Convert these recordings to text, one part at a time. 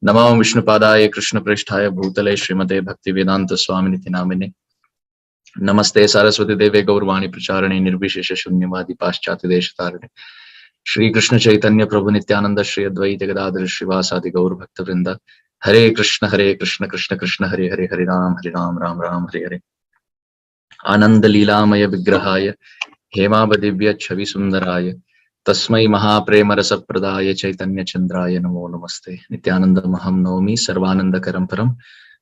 Namo Vishnupadaya Krishna Prishtaya Bhutale Srimate Bhaktivedanta Swaminiti Namine Namaste Saraswati Deve Gaurvani Pracharane Nirbhishesha Shunyavadi Paschati Deshatarane Shri Krishna Chaitanya Prabhu Nityananda Shri Advaita Gadadhara Srivasadi Gaur Bhakta Vrinda Hare Krishna Krishna Krishna Hare Hare Hare Ram Ram Ram Hare Hare Ananda Leelamaya Vigrahaya Hemabadivya Chavi Sundaraya Tasmai Mahaprema Rasapradaya Chaitanya Chandraya Namo Namaste Nityananda Maham Naomi Sarvananda Karamparam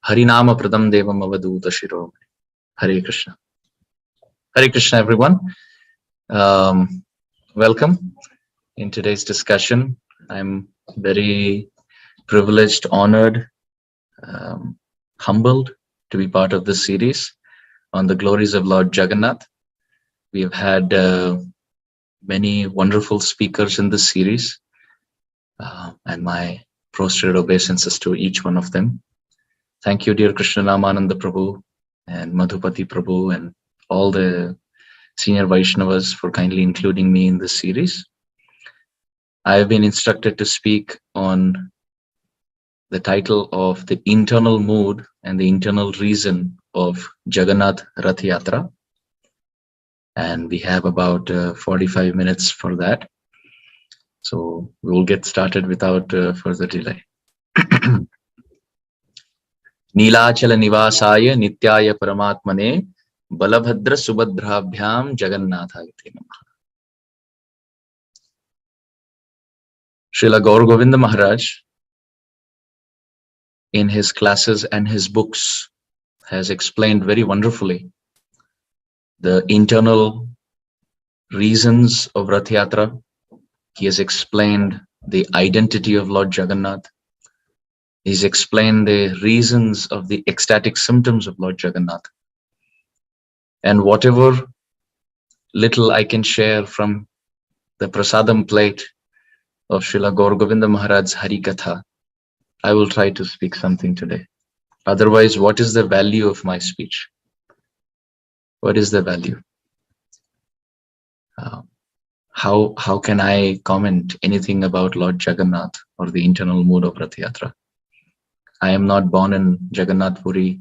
Harinama Pradam Devam Avaduta Shiromani. Hare Krishna. Hare Krishna, everyone. Welcome in today's discussion. I'm very privileged, honored, humbled to be part of this series on the glories of Lord Jagannath. We have had many wonderful speakers in this series, and my prostrated obeisances to each one of them. Thank you, dear Krishna Ramananda Prabhu and Madhupati Prabhu and all the senior Vaishnavas for kindly including me in this series. I have been instructed to speak on the title of the internal mood and the internal reason of Jagannath Ratha Yatra. And we have about 45 minutes for that. So we will get started without further delay. Neelachala Nivasaya Nityaya Paramatmane Balabhadra Subhadrabhyam Jagannatha iti namaha. Srila Gaur Govinda Maharaj, in his classes and his books, has explained very wonderfully the internal reasons of Rath Yatra. He has explained the identity of Lord Jagannath. He's explained the reasons of the ecstatic symptoms of Lord Jagannath. And whatever little I can share from the prasadam plate of Srila Gaur Govinda Maharaj's Hari Katha, I will try to speak something today. Otherwise, what is the value of my speech? What is the value? How can I comment anything about Lord Jagannath or the internal mood of Rath Yatra? I am not born in Jagannath Puri,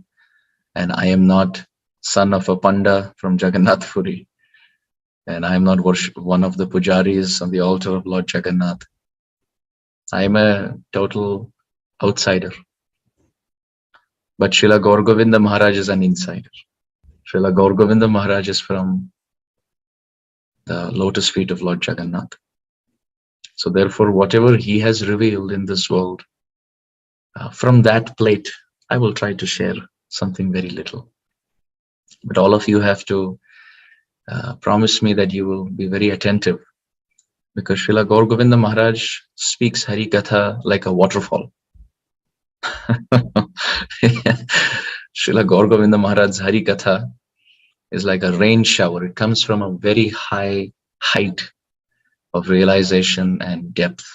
and I am not son of a panda from Jagannath Puri, and I am not one of the pujaris on the altar of Lord Jagannath. I am a total outsider. But Srila Gaur Govinda Maharaj is an insider. Srila Gaur Govinda Maharaj is from the lotus feet of Lord Jagannath. So therefore, whatever he has revealed in this world, from that plate, I will try to share something very little. But all of you have to promise me that you will be very attentive, because Srila Gaur Govinda Maharaj speaks Hari Katha like a waterfall. Srila Gaur Govinda Maharaj's Hari Katha is like a rain shower. It comes from a very high height of realization and depth.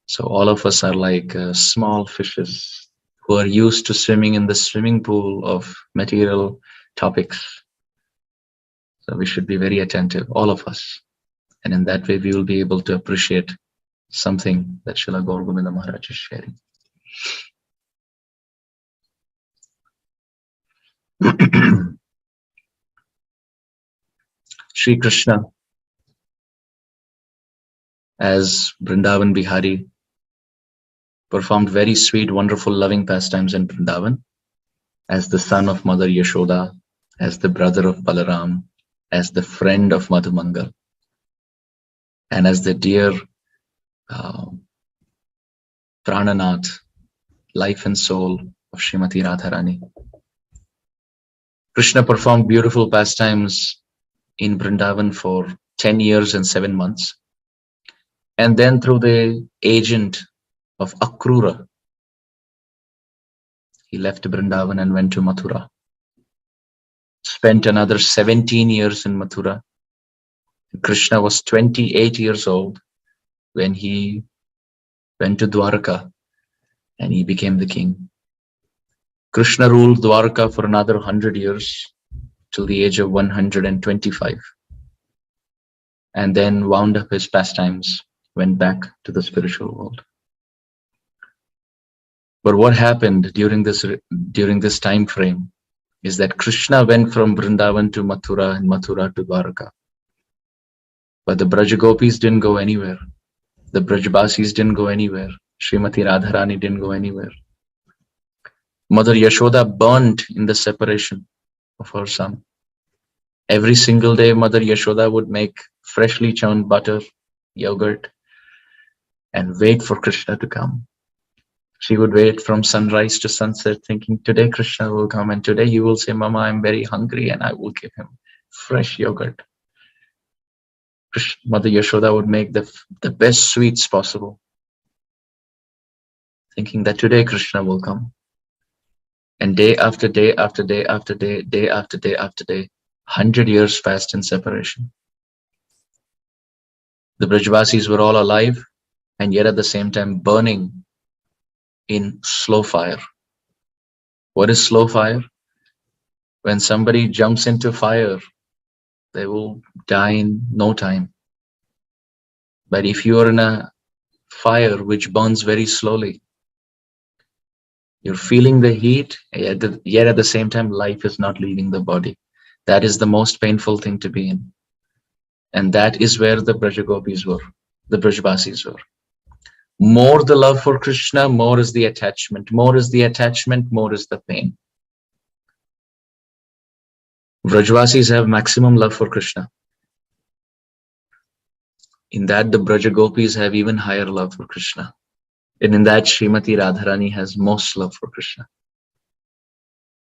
So all of us are like small fishes who are used to swimming in the swimming pool of material topics. So we should be very attentive, all of us. And in that way, we will be able to appreciate something that Srila Gaur Govinda Maharaj is sharing. Sri Krishna, as Vrindavan Bihari, performed very sweet, wonderful, loving pastimes in Vrindavan as the son of Mother Yashoda, as the brother of Balaram, as the friend of Madhumangal, and as the dear Prananath, life and soul of Srimati Radharani. Krishna performed beautiful pastimes in Vrindavan for 10 years and 7 months. And then through the agent of Akrura, he left Vrindavan and went to Mathura. Spent another 17 years in Mathura. Krishna was 28 years old when he went to Dwarka and he became the king. Krishna ruled Dwarka for another 100 years till the age of 125, and then wound up his pastimes, went back to the spiritual world. But what happened during this time frame is that Krishna went from Vrindavan to Mathura and Mathura to Dwaraka. But the Braj Gopis didn't go anywhere. The Brajbasis didn't go anywhere. Srimati Radharani didn't go anywhere. Mother Yashoda burned in the separation of her son. Every single day, Mother Yashoda would make freshly churned butter, yogurt, and wait for Krishna to come. She would wait from sunrise to sunset, thinking, today Krishna will come, and today he will say, Mama, I'm very hungry, and I will give him fresh yogurt. Mother Yashoda would make the best sweets possible, thinking that today Krishna will come. And day after day after day after day, day after day after day, 100 years passed in separation. The Brajvasis were all alive, and yet at the same time burning in slow fire. What is slow fire? When somebody jumps into fire, they will die in no time. But if you are in a fire which burns very slowly, you're feeling the heat, yet at the same time, life is not leaving the body. That is the most painful thing to be in. And that is where the Brajagopis were, the Brajbasis were. More the love for Krishna, more is the attachment. More is the attachment, more is the pain. Brajvasis have maximum love for Krishna. In that, the Brajagopis have even higher love for Krishna. And in that, Srimati Radharani has most love for Krishna.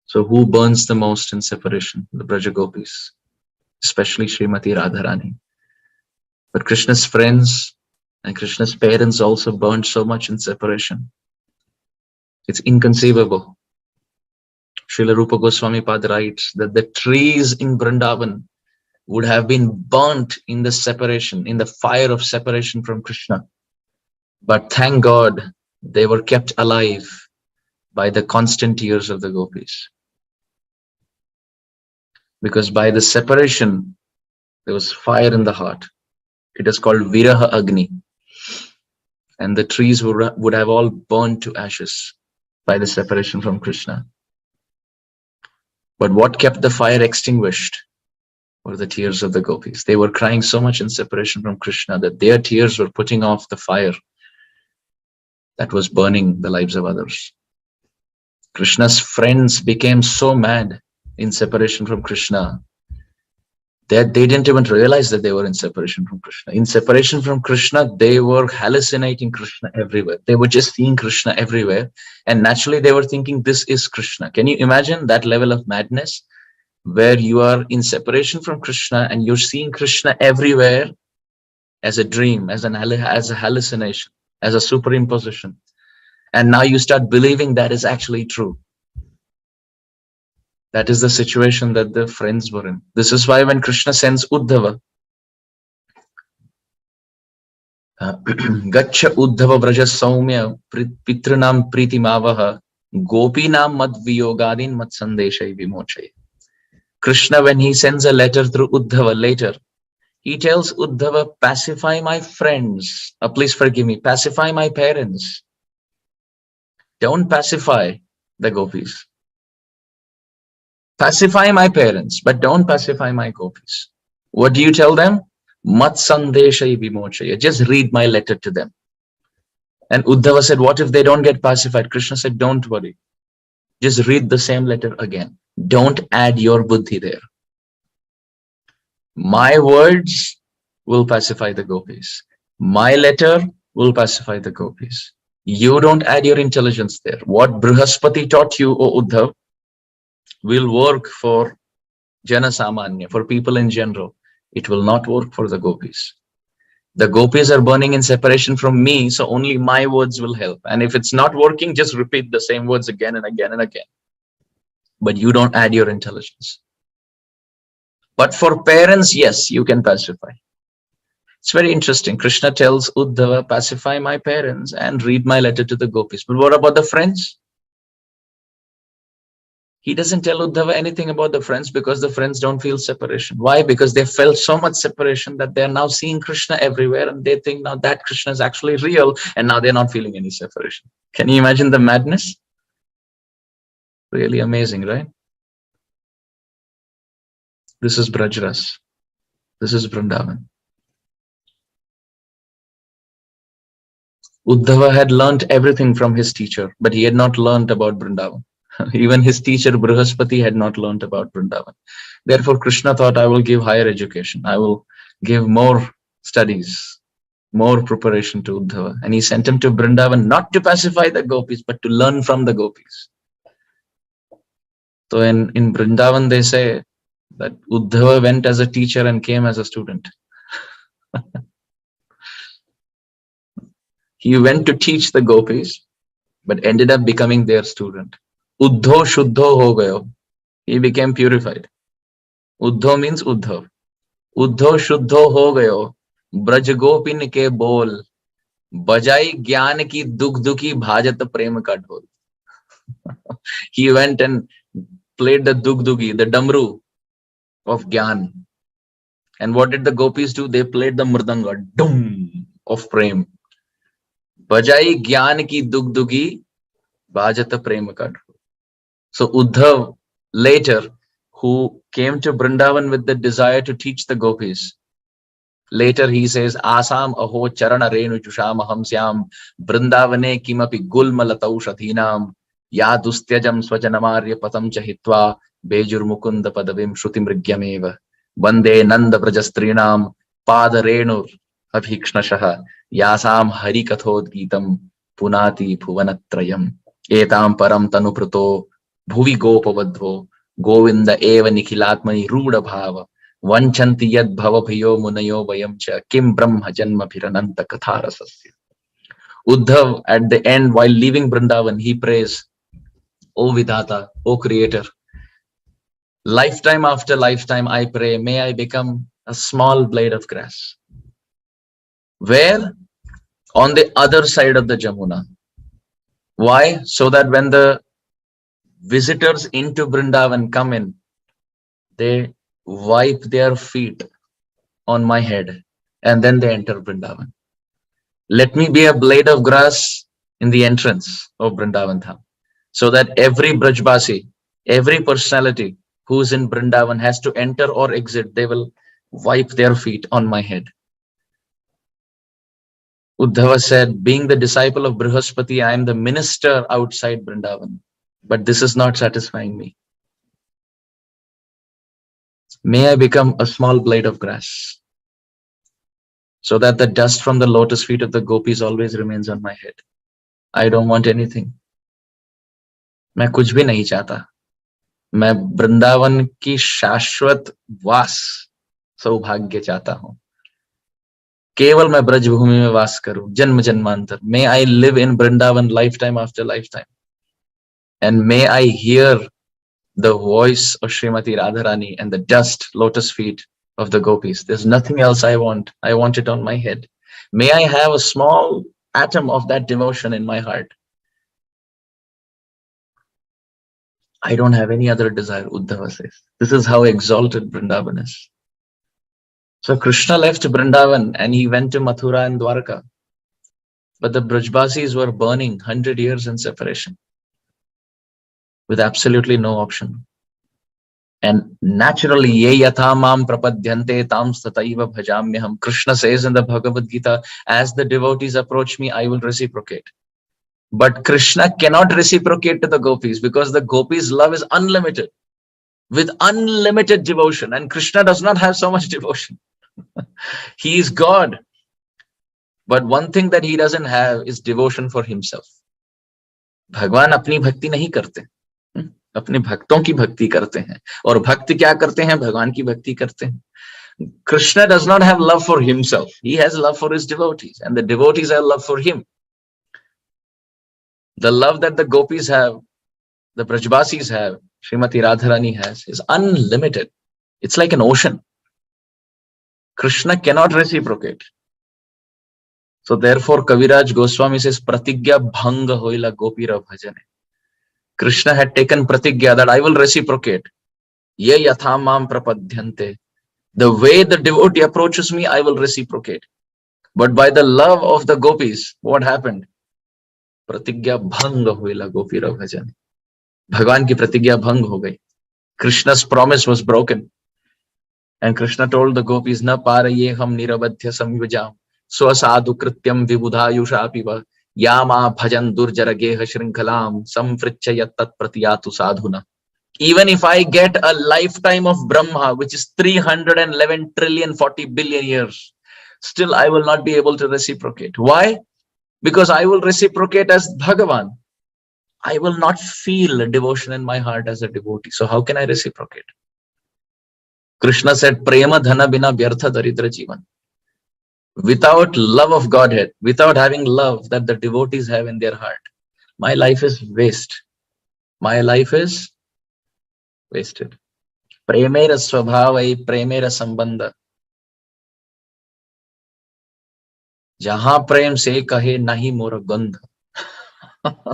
So who burns the most in separation? The Brajagopis, especially Srimati Radharani. But Krishna's friends and Krishna's parents also burned so much in separation. It's inconceivable. Srila Rupa Goswami Pad writes that the trees in Vrindavan would have been burnt in the separation, in the fire of separation from Krishna. But thank God, they were kept alive by the constant tears of the gopis. Because by the separation, there was fire in the heart. It is called Viraha Agni. And the trees would have all burned to ashes by the separation from Krishna. But what kept the fire extinguished were the tears of the gopis. They were crying so much in separation from Krishna that their tears were putting off the fire that was burning the lives of others. Krishna's friends became so mad in separation from Krishna that they didn't even realize that they were in separation from Krishna. In separation from Krishna, they were hallucinating Krishna everywhere. They were just seeing Krishna everywhere. And naturally, they were thinking, this is Krishna. Can you imagine that level of madness where you are in separation from Krishna and you're seeing Krishna everywhere as a dream, as a hallucination, as a superimposition. And now you start believing that is actually true. That is the situation that the friends were in. This is why when Krishna sends Uddhava, Gacha Uddhava Braja Saumya Pitranam Pritimavaha Gopinam Mad Viyogadin Mat Sandeshai Vimochai. Krishna, when he sends a letter through Uddhava later, he tells Uddhava, pacify my friends. Please forgive me, pacify my parents. Don't pacify the gopis. Pacify my parents, but don't pacify my gopis. What do you tell them? Mat sandeshai vimochaya. Just read my letter to them. And Uddhava said, what if they don't get pacified? Krishna said, don't worry. Just read the same letter again. Don't add your buddhi there. My words will pacify the gopis. My letter will pacify the gopis. You don't add your intelligence there. What Brihaspati taught you, O Uddhav, will work for Jana Samanya, for people in general. It will not work for the gopis. The gopis are burning in separation from me, so only my words will help. And if it's not working, just repeat the same words again and again and again. But you don't add your intelligence. But for parents, yes, you can pacify. It's very interesting. Krishna tells Uddhava, pacify my parents and read my letter to the gopis. But what about the friends? He doesn't tell Uddhava anything about the friends because the friends don't feel separation. Why? Because they felt so much separation that they're now seeing Krishna everywhere and they think now that Krishna is actually real and now they're not feeling any separation. Can you imagine the madness? Really amazing, right? This is Brajras. This is Vrindavan. Uddhava had learnt everything from his teacher, but he had not learnt about Vrindavan. Even his teacher Brihaspati had not learnt about Vrindavan. Therefore, Krishna thought, I will give higher education. I will give more studies, more preparation to Uddhava. And he sent him to Vrindavan not to pacify the gopis, but to learn from the gopis. So in Vrindavan, they say that Uddhava went as a teacher and came as a student. He went to teach the gopis, but ended up becoming their student. Uddho Shuddho ho gayo. He became purified. Uddho means Uddhav. Uddho Shuddho ho gayo. Braj gopin ke bol. Bajai gyan ki dukh dukhi bhajat prem ka dhol. He went and played the dukh dukhi, the damru of gyan. And what did the gopis do? They played the mridanga, dum, of prem. Bajai gyan ki dukh dukhi bhajat prem ka dhol. So Uddhav later, who came to Vrindavan with the desire to teach the gopis, later he says, Asam aho charana renu jusham aham syam Vrindavane kimapi gulma latau shathinam ya dustyajam swajanamarya patam chahitva bejur mukunda padavim shruti mrigyameva vande nanda brajastrinam pada renur abhikshnashaha yasam hari kathod geetam punati bhuvanatrayam etam param tanupruto bhuvi gopavadvo govinda eva nikhilatmani ruda bhava vanchanti yad bhava bhayo munayo vayam cha kim brahma janma phirananta katharasasya. Uddhav, at the end, while leaving Vrindavan, he prays, O Vidata, O Creator, lifetime after lifetime I pray, may I become a small blade of grass. Where? On the other side of the Jamuna. Why? So that when the visitors into Vrindavan come in, they wipe their feet on my head and then they enter Vrindavan. Let me be a blade of grass in the entrance of Vrindavan Dham, so that every Brajbasi, every personality who's in Vrindavan has to enter or exit, they will wipe their feet on my head. Uddhava said, being the disciple of Brihaspati, I am the minister outside Vrindavan. But this is not satisfying me. May I become a small blade of grass, so that the dust from the lotus feet of the gopis always remains on my head. I don't want anything. मैं कुछ भी नहीं चाहता. मैं वृंदावन की शाश्वत वास सौभाग्य चाहता हूं. केवल मैं ब्रजभूमि में वास करूं जन्म जन्मांतर. May I live in Vrindavan lifetime after lifetime. And may I hear the voice of Srimati Radharani and the dust lotus feet of the gopis. There's nothing else I want. I want it on my head. May I have a small atom of that devotion in my heart. I don't have any other desire, Uddhava says. This is how exalted Vrindavan is. So Krishna left Vrindavan and he went to Mathura and Dwarka. But the Brajbasis were burning 100 years in separation, with absolutely no option. And naturally, ye yatha mam prapadyante tam stataiva bhajamyaham. Krishna says in the Bhagavad Gita, as the devotees approach me, I will reciprocate. But Krishna cannot reciprocate to the gopis because the gopis' love is unlimited, with unlimited devotion. And Krishna does not have so much devotion. He is God. But one thing that he doesn't have is devotion for himself. भगवान अपनी भक्ति नहीं करते, अपने भक्तों की भक्ति करते हैं. और भक्त क्या करते हैं? भगवान की भक्ति करते हैं. Krishna does not have love for himself. He has love for his devotees, and the devotees have love for him. The love that the gopis have, the Brajbasis have, Srimati Radharani has, is unlimited. It's like an ocean. Krishna cannot reciprocate. So therefore, Kaviraj Goswami says, Pratigya bhanga hoila gopira bhajane. Krishna had taken pratigya that I will reciprocate. Ye yathamam prapadyante. The way the devotee approaches me, I will reciprocate. But by the love of the gopis, what happened? Pratigya bhang huila gopira bhajan. Bhagwan ki pratigya bhang ho gayi. Krishna's promise was broken. And Krishna told the gopis, na paraye ham nirabadhya samyujam swasadhu krityam vibudha piva yama bhajan durjara geha shrinkhalam samfrichya tat pratiyatu sadhuna. Even if I get a lifetime of Brahma, which is 311 trillion 40 billion years, still I will not be able to reciprocate. Why? Because I will reciprocate as Bhagavan. I will not feel devotion in my heart as a devotee. So how can I reciprocate? Krishna said, Prema dhana bina vyartha daridra jivan. Without love of Godhead, without having love that the devotees have in their heart, my life is waste. My life is wasted. Premera swabhavai premera sambandha. Jahan prem se kahe nahi mora gandha.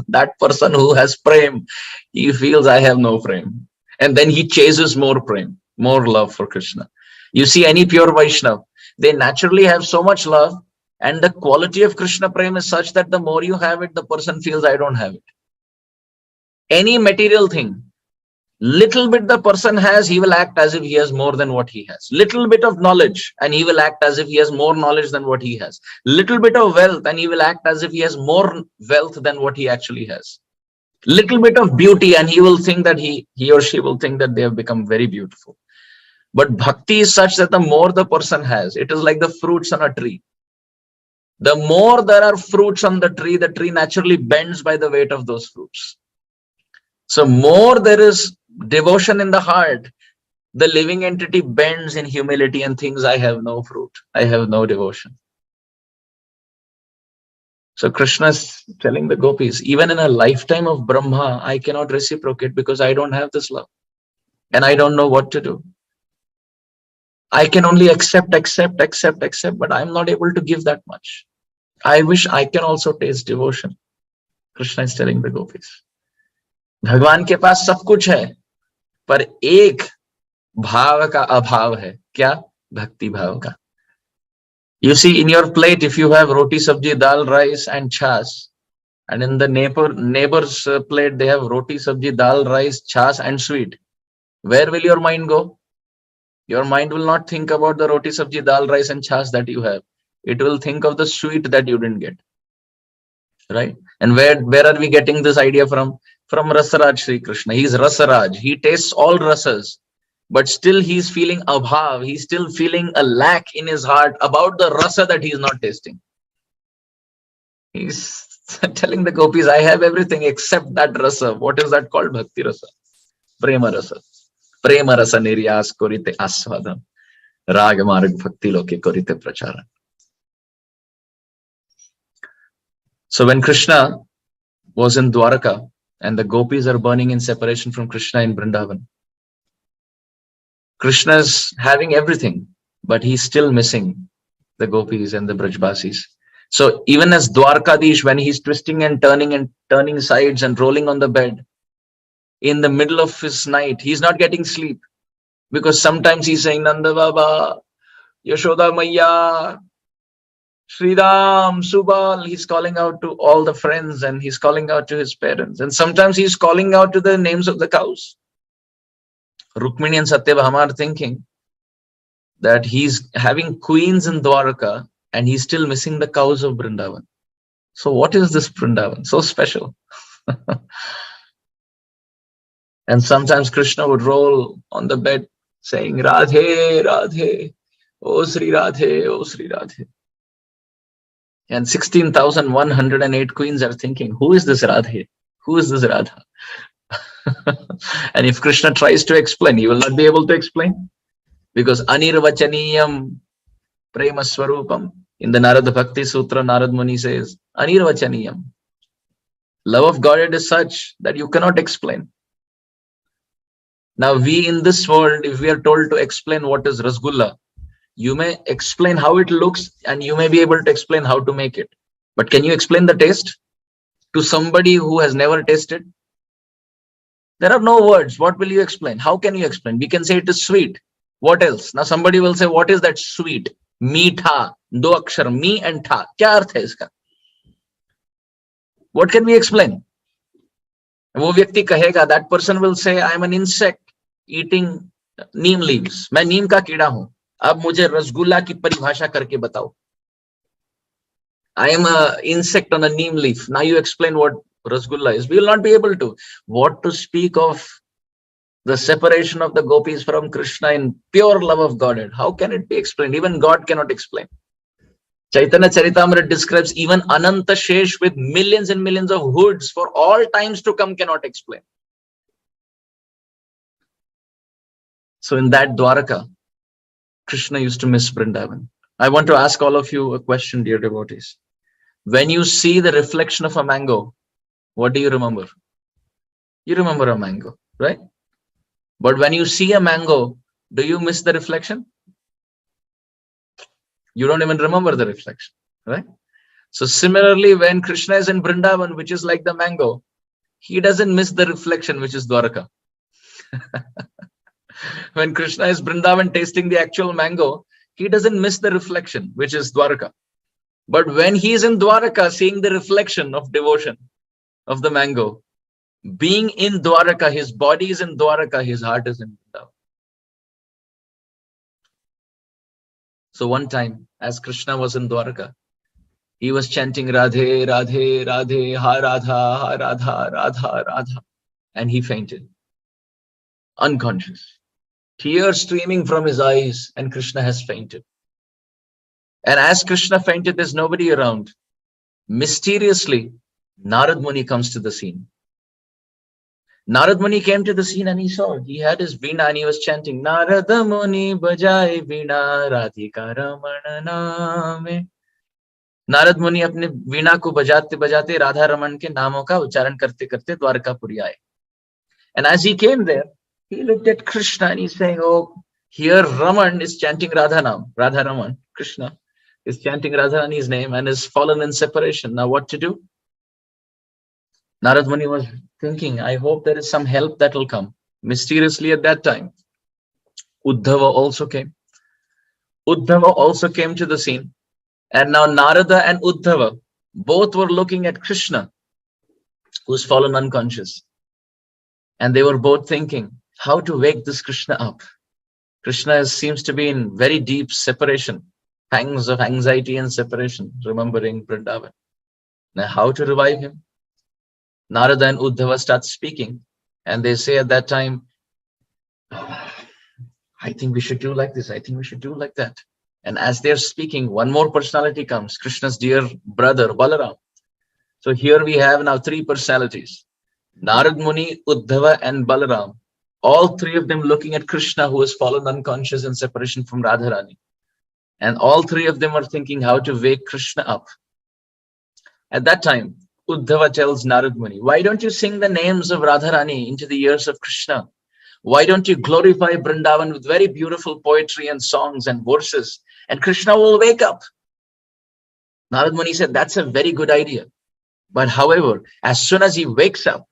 That person who has prem, he feels I have no prem. And then he chases more prem, more love for Krishna. You see any pure Vaishnav, they naturally have so much love, and the quality of Krishna prem is such that the more you have it, the person feels I don't have it. Any material thing, little bit the person has, he will act as if he has more than what he has. Little bit of knowledge, and he will act as if he has more knowledge than what he has. Little bit of wealth, and he will act as if he has more wealth than what he actually has. Little bit of beauty, and he will think that he or she will think that they have become very beautiful. But bhakti is such that the more the person has, it is like the fruits on a tree. The more there are fruits on the tree naturally bends by the weight of those fruits. So more there is devotion in the heart, the living entity bends in humility and thinks, I have no fruit, I have no devotion. So Krishna is telling the gopis, even in a lifetime of Brahma, I cannot reciprocate because I don't have this love. And I don't know what to do. I can only accept, but I'm not able to give that much. I wish I can also taste devotion. Krishna is telling the gopis. भगवान के पास सब कुछ है, पर एक भाव का अभाव है. क्या? भक्ति भाव का. You see, in your plate, if you have roti, sabji, dal, rice, and chas, and in the neighbor's plate, they have roti, sabji, dal, rice, chas, and sweet. Where will your mind go? Your mind will not think about the roti, sabji, dal, rice, and chas that you have. It will think of the sweet that you didn't get. Right? And where are we getting this idea from? From Rasaraj Sri Krishna. He's Rasaraj. He tastes all rasas, but still he's feeling abhav. He's still feeling a lack in his heart about the rasa that he's not tasting. He's telling the gopis, I have everything except that rasa. What is that called? Bhakti rasa. Prema rasa. Prema rasa niryas korite aswadam. Raga Marg bhakti loke korite pracharan. So when Krishna was in Dwaraka, and the gopis are burning in separation from Krishna in Vrindavan, Krishna is having everything, but he's still missing the gopis and the Brajbasis. So even as Dwarkadish, when he's twisting and turning sides and rolling on the bed, in the middle of his night, he's not getting sleep, because sometimes he's saying, Nanda Baba, Yashoda Maiya, Sridam, Subal. He's calling out to all the friends, and he's calling out to his parents. And sometimes he's calling out to the names of the cows. Rukmini and Satyabhama are thinking that he's having queens in Dwaraka and he's still missing the cows of Vrindavan. So what is this Vrindavan? So special. And sometimes Krishna would roll on the bed saying, Radhe, Radhe, O Sri Radhe, O Sri Radhe. And 16,108 queens are thinking, who is this Radhe? Who is this Radha? And if Krishna tries to explain, he will not be able to explain, because Anirvachaniyam Prema Swarupam. In the Narad Bhakti Sutra, Narad Muni says, Anirvachaniyam. Love of God is such that you cannot explain. Now we in this world, if we are told to explain what is Rasgulla, you may explain how it looks and you may be able to explain how to make it. But can you explain the taste to somebody who has never tasted? There are no words. What will you explain? How can you explain? We can say it is sweet. What else? Now somebody will say, what is that sweet? Meetha. Do akshar, me and tha. Kya arth hai iska? What can we explain? वो व्यक्ति कहेगा, that person will say, I am an insect eating neem leaves. मैं नीम का कीड़ा हूं. अब मुझे रसगुल्ला की परिभाषा करके बताओ. I am an insect on a neem leaf. Now you explain what rasgulla is. We will not be able to. What to speak of the separation of the gopis from Krishna in pure love of Godhead? How can it be explained? Even God cannot explain. Chaitanya Charitamrita describes even Ananta Shesh with millions and millions of hoods for all times to come cannot explain. So in that Dwaraka, Krishna used to miss Vrindavan. I want to ask all of you a question, dear devotees. When you see the reflection of a mango, what do you remember? You remember a mango, right? But when you see a mango, do you miss the reflection? You don't even remember the reflection, right? So similarly, when Krishna is in Vrindavan, which is like the mango, he doesn't miss the reflection, which is Dwaraka. When Krishna is Vrindavan tasting the actual mango, he doesn't miss the reflection, which is Dwaraka. But when he is in Dwaraka, seeing the reflection of devotion of the mango, being in Dwaraka, his body is in Dwaraka, his heart is in Vrindavan. So one time, as Krishna was in Dwaraka, he was chanting Radhe, Radhe, Radhe, Ha Radha, Ha Radha, Radha, Radha. And he fainted, unconscious. Tears streaming from his eyes, and Krishna has fainted. And as Krishna fainted, there's nobody around. Mysteriously, Narad Muni comes to the scene. Narad Muni came to the scene and he saw, he had his veena and he was chanting, Narada Muni bajai veena Radhika Ramana Name. Narad Muni अपने वीणा को बजाते बजाते राधा रमन के नामों का उच्चारण करते करते द्वारकापुरी आए. And as he came there, he looked at Krishna and he's saying, oh, here Raman is chanting Radha Nam. Radha Raman, Krishna is chanting Radharani's name and is fallen in separation. Now what to do? Narad Muni was thinking, I hope there is some help that will come. Mysteriously at that time, Uddhava also came. Uddhava also came to the scene. And now Narada and Uddhava both were looking at Krishna, who's fallen unconscious. And they were both thinking, how to wake this Krishna up. Krishna seems to be in very deep separation, pangs of anxiety and separation, remembering Vrindavan. Now how to revive him? Narada and Uddhava start speaking, and they say at that time, I think we should do like this, I think we should do like that. And as they're speaking, one more personality comes, Krishna's dear brother, Balaram. So here we have now three personalities, Narad Muni, Uddhava, and Balaram. All three of them looking at Krishna, who has fallen unconscious in separation from Radharani. And all three of them are thinking how to wake Krishna up. At that time, Uddhava tells Narad Muni, why don't you sing the names of Radharani into the ears of Krishna? Why don't you glorify Vrindavan with very beautiful poetry and songs and verses, and Krishna will wake up? Narad Muni said, that's a very good idea. But however, as soon as he wakes up,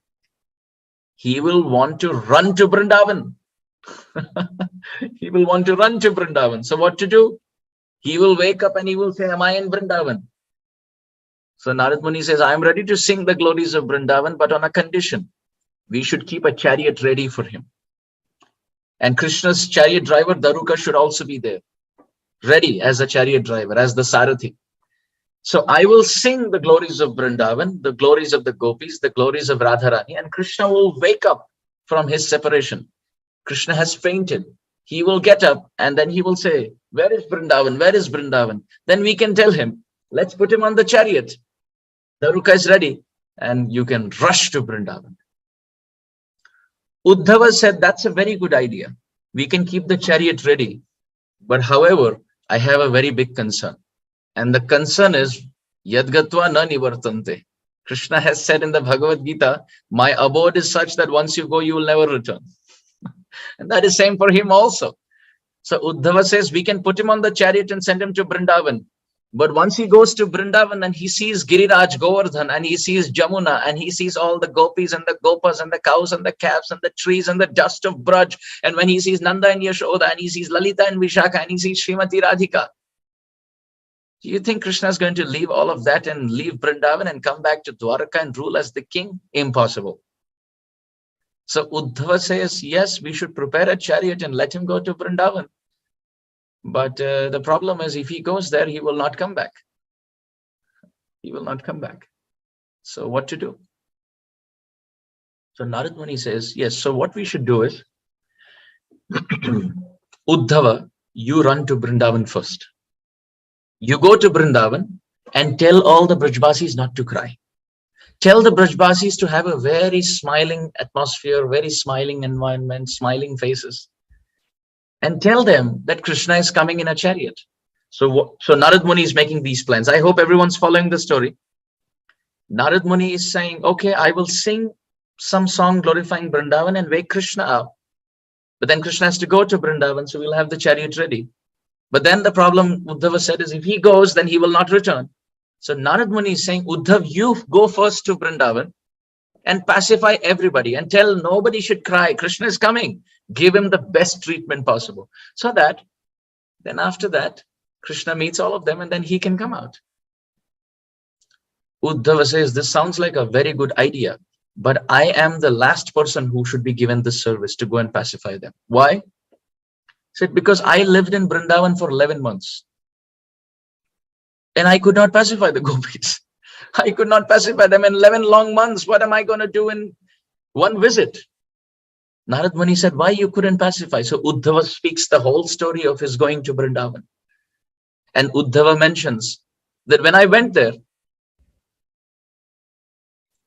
he will want to run to Vrindavan. He will want to run to Vrindavan. So what to do? He will wake up and he will say, am I in Vrindavan? So Narad Muni says, I am ready to sing the glories of Vrindavan, but on a condition. We should keep a chariot ready for him. And Krishna's chariot driver, Daruka, should also be there, ready as a chariot driver, as the Sarathi. So I will sing the glories of Vrindavan, the glories of the gopis, the glories of Radharani, and Krishna will wake up from his separation. Krishna has fainted. He will get up and then he will say, where is Vrindavan? Where is Vrindavan? Then we can tell him, let's put him on the chariot. Daruka is ready and you can rush to Vrindavan. Uddhava said, that's a very good idea. We can keep the chariot ready. But however, I have a very big concern. And the concern is, Yadgatva na nivartante. Krishna has said in the Bhagavad Gita, my abode is such that once you go, you will never return. And that is same for him also. So Uddhava says, we can put him on the chariot and send him to Vrindavan. But once he goes to Vrindavan and he sees Giriraj Govardhan and he sees Jamuna and he sees all the gopis and the gopas and the cows and the calves and the trees and the dust of Braj, and when he sees Nanda and Yashoda and he sees Lalita and Vishakha and he sees Srimati Radhika, do you think Krishna is going to leave all of that and leave Vrindavan and come back to Dwaraka and rule as the king? Impossible. So Uddhava says, yes, we should prepare a chariot and let him go to Vrindavan. But the problem is, if he goes there, he will not come back. He will not come back. So what to do? So Narad Muni says, yes, so what we should do is, Uddhava, you run to Vrindavan first. You go to Vrindavan and tell all the Brajbasis not to cry. Tell the Brajbasis to have a very smiling atmosphere, very smiling environment, smiling faces. And tell them that Krishna is coming in a chariot. So Narad Muni is making these plans. I hope everyone's following the story. Narad Muni is saying, okay, I will sing some song glorifying Vrindavan and wake Krishna up. But then Krishna has to go to Vrindavan, so we'll have the chariot ready. But then the problem, Uddhava said, is if he goes, then he will not return. So Narad Muni is saying, Uddhav, you go first to Vrindavan and pacify everybody and tell nobody should cry. Krishna is coming. Give him the best treatment possible. So that then after that, Krishna meets all of them and then he can come out. Uddhava says, this sounds like a very good idea, but I am the last person who should be given this service to go and pacify them. Why? He said, because I lived in Vrindavan for 11 months and I could not pacify the gopis. I could not pacify them in 11 long months. What am I going to do in one visit? Narad Muni said, why you couldn't pacify? So Uddhava speaks the whole story of his going to Vrindavan. And Uddhava mentions that when I went there,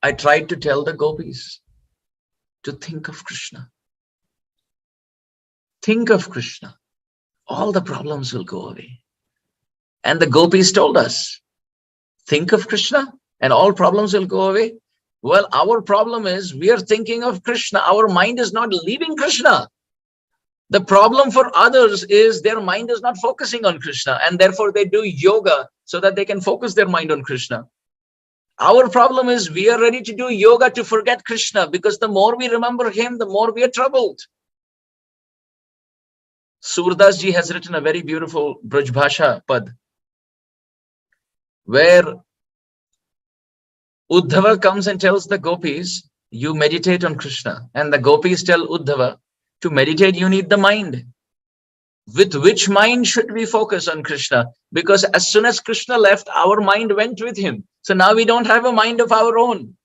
I tried to tell the gopis to think of Krishna. Think of Krishna. All the problems will go away. And the gopis told us, think of Krishna and all problems will go away. Well, our problem is we are thinking of Krishna. Our mind is not leaving Krishna. The problem for others is their mind is not focusing on Krishna, and therefore they do yoga so that they can focus their mind on Krishna. Our problem is we are ready to do yoga to forget Krishna, because the more we remember him, the more we are troubled. Surdas ji has written a very beautiful Braj Bhasha pad, where Uddhava comes and tells the gopis, you meditate on Krishna. And the gopis tell Uddhava, to meditate you need the mind. With which mind should we focus on Krishna? Because as soon as Krishna left, our mind went with him. So now we don't have a mind of our own.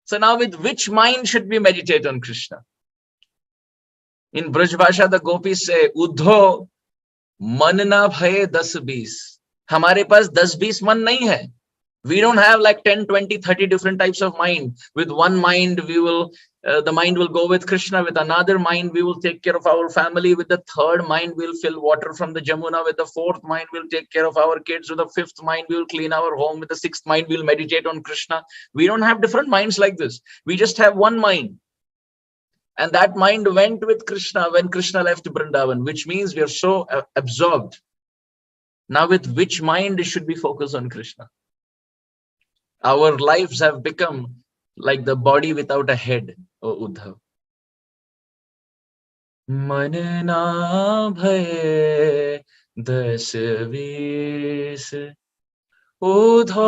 So now with which mind should we meditate on Krishna? In Braj Bhasha, the gopis say, Uddho, man na bhaye 10-20. Hamare pas 10-20 man nahi hai. We don't have like 10, 20, 30 different types of mind. With one mind, we will, the mind will go with Krishna. With another mind, we will take care of our family. With the third mind, we'll fill water from the Jamuna. With the fourth mind, we'll take care of our kids. With the fifth mind, we'll clean our home. With the sixth mind, we'll meditate on Krishna. We don't have different minds like this. We just have one mind. And that mind went with Krishna when Krishna left Vrindavan, which means we are so absorbed. Now, with which mind should we focus on Krishna? Our lives have become like the body without a head, O Uddhav. Man na bhaye 10-20, Uddhav.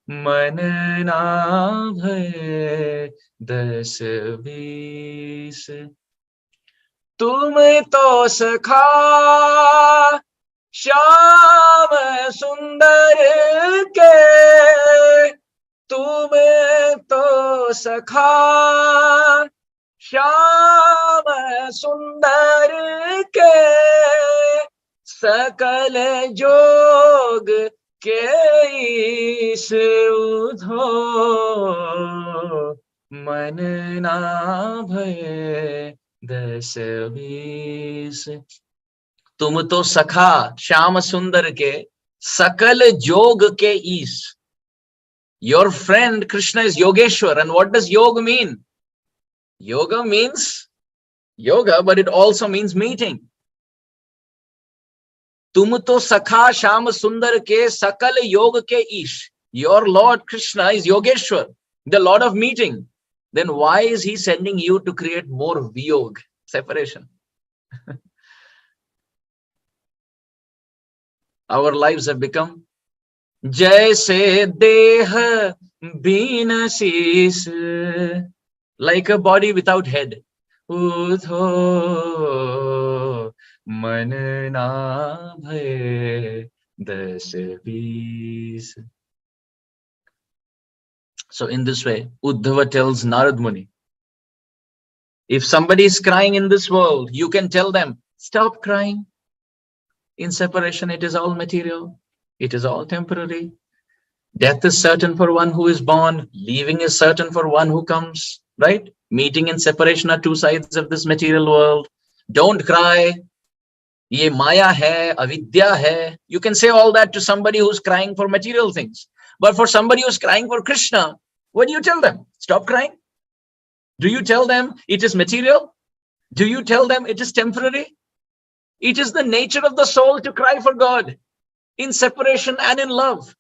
Man na bhaye 10-20. तुम तो सखा श्याम सुंदर के, तुम तो सखा श्याम सुंदर के, सकल जोग के ईश उधो, मन ना भय 10-20. तुम तो सखा श्याम सुंदर के, सकल जोग के ईश. Your friend Krishna is Yogeshwar. And what does yoga mean? Yoga means yoga, but it also means meeting. Tum to sakha sham sundar ke sakal yog ke ish. Your Lord Krishna is Yogeshwar, the Lord of meeting. Then why is he sending you to create more viyog, separation? Our lives have become Jaise deh bina sheesh, like a body without head. Udho man na bhaye das bees. So in this way, Uddhava tells Narad Muni, if somebody is crying in this world, you can tell them, stop crying. In separation, it is all material. It is all temporary. Death is certain for one who is born. Leaving is certain for one who comes, right? Meeting and separation are two sides of this material world. Don't cry. Ye maya hai, avidya hai. You can say all that to somebody who's crying for material things. But for somebody who's crying for Krishna, what do you tell them? Stop crying? Do you tell them it is material? Do you tell them it is temporary? It is the nature of the soul to cry for God in separation and in love.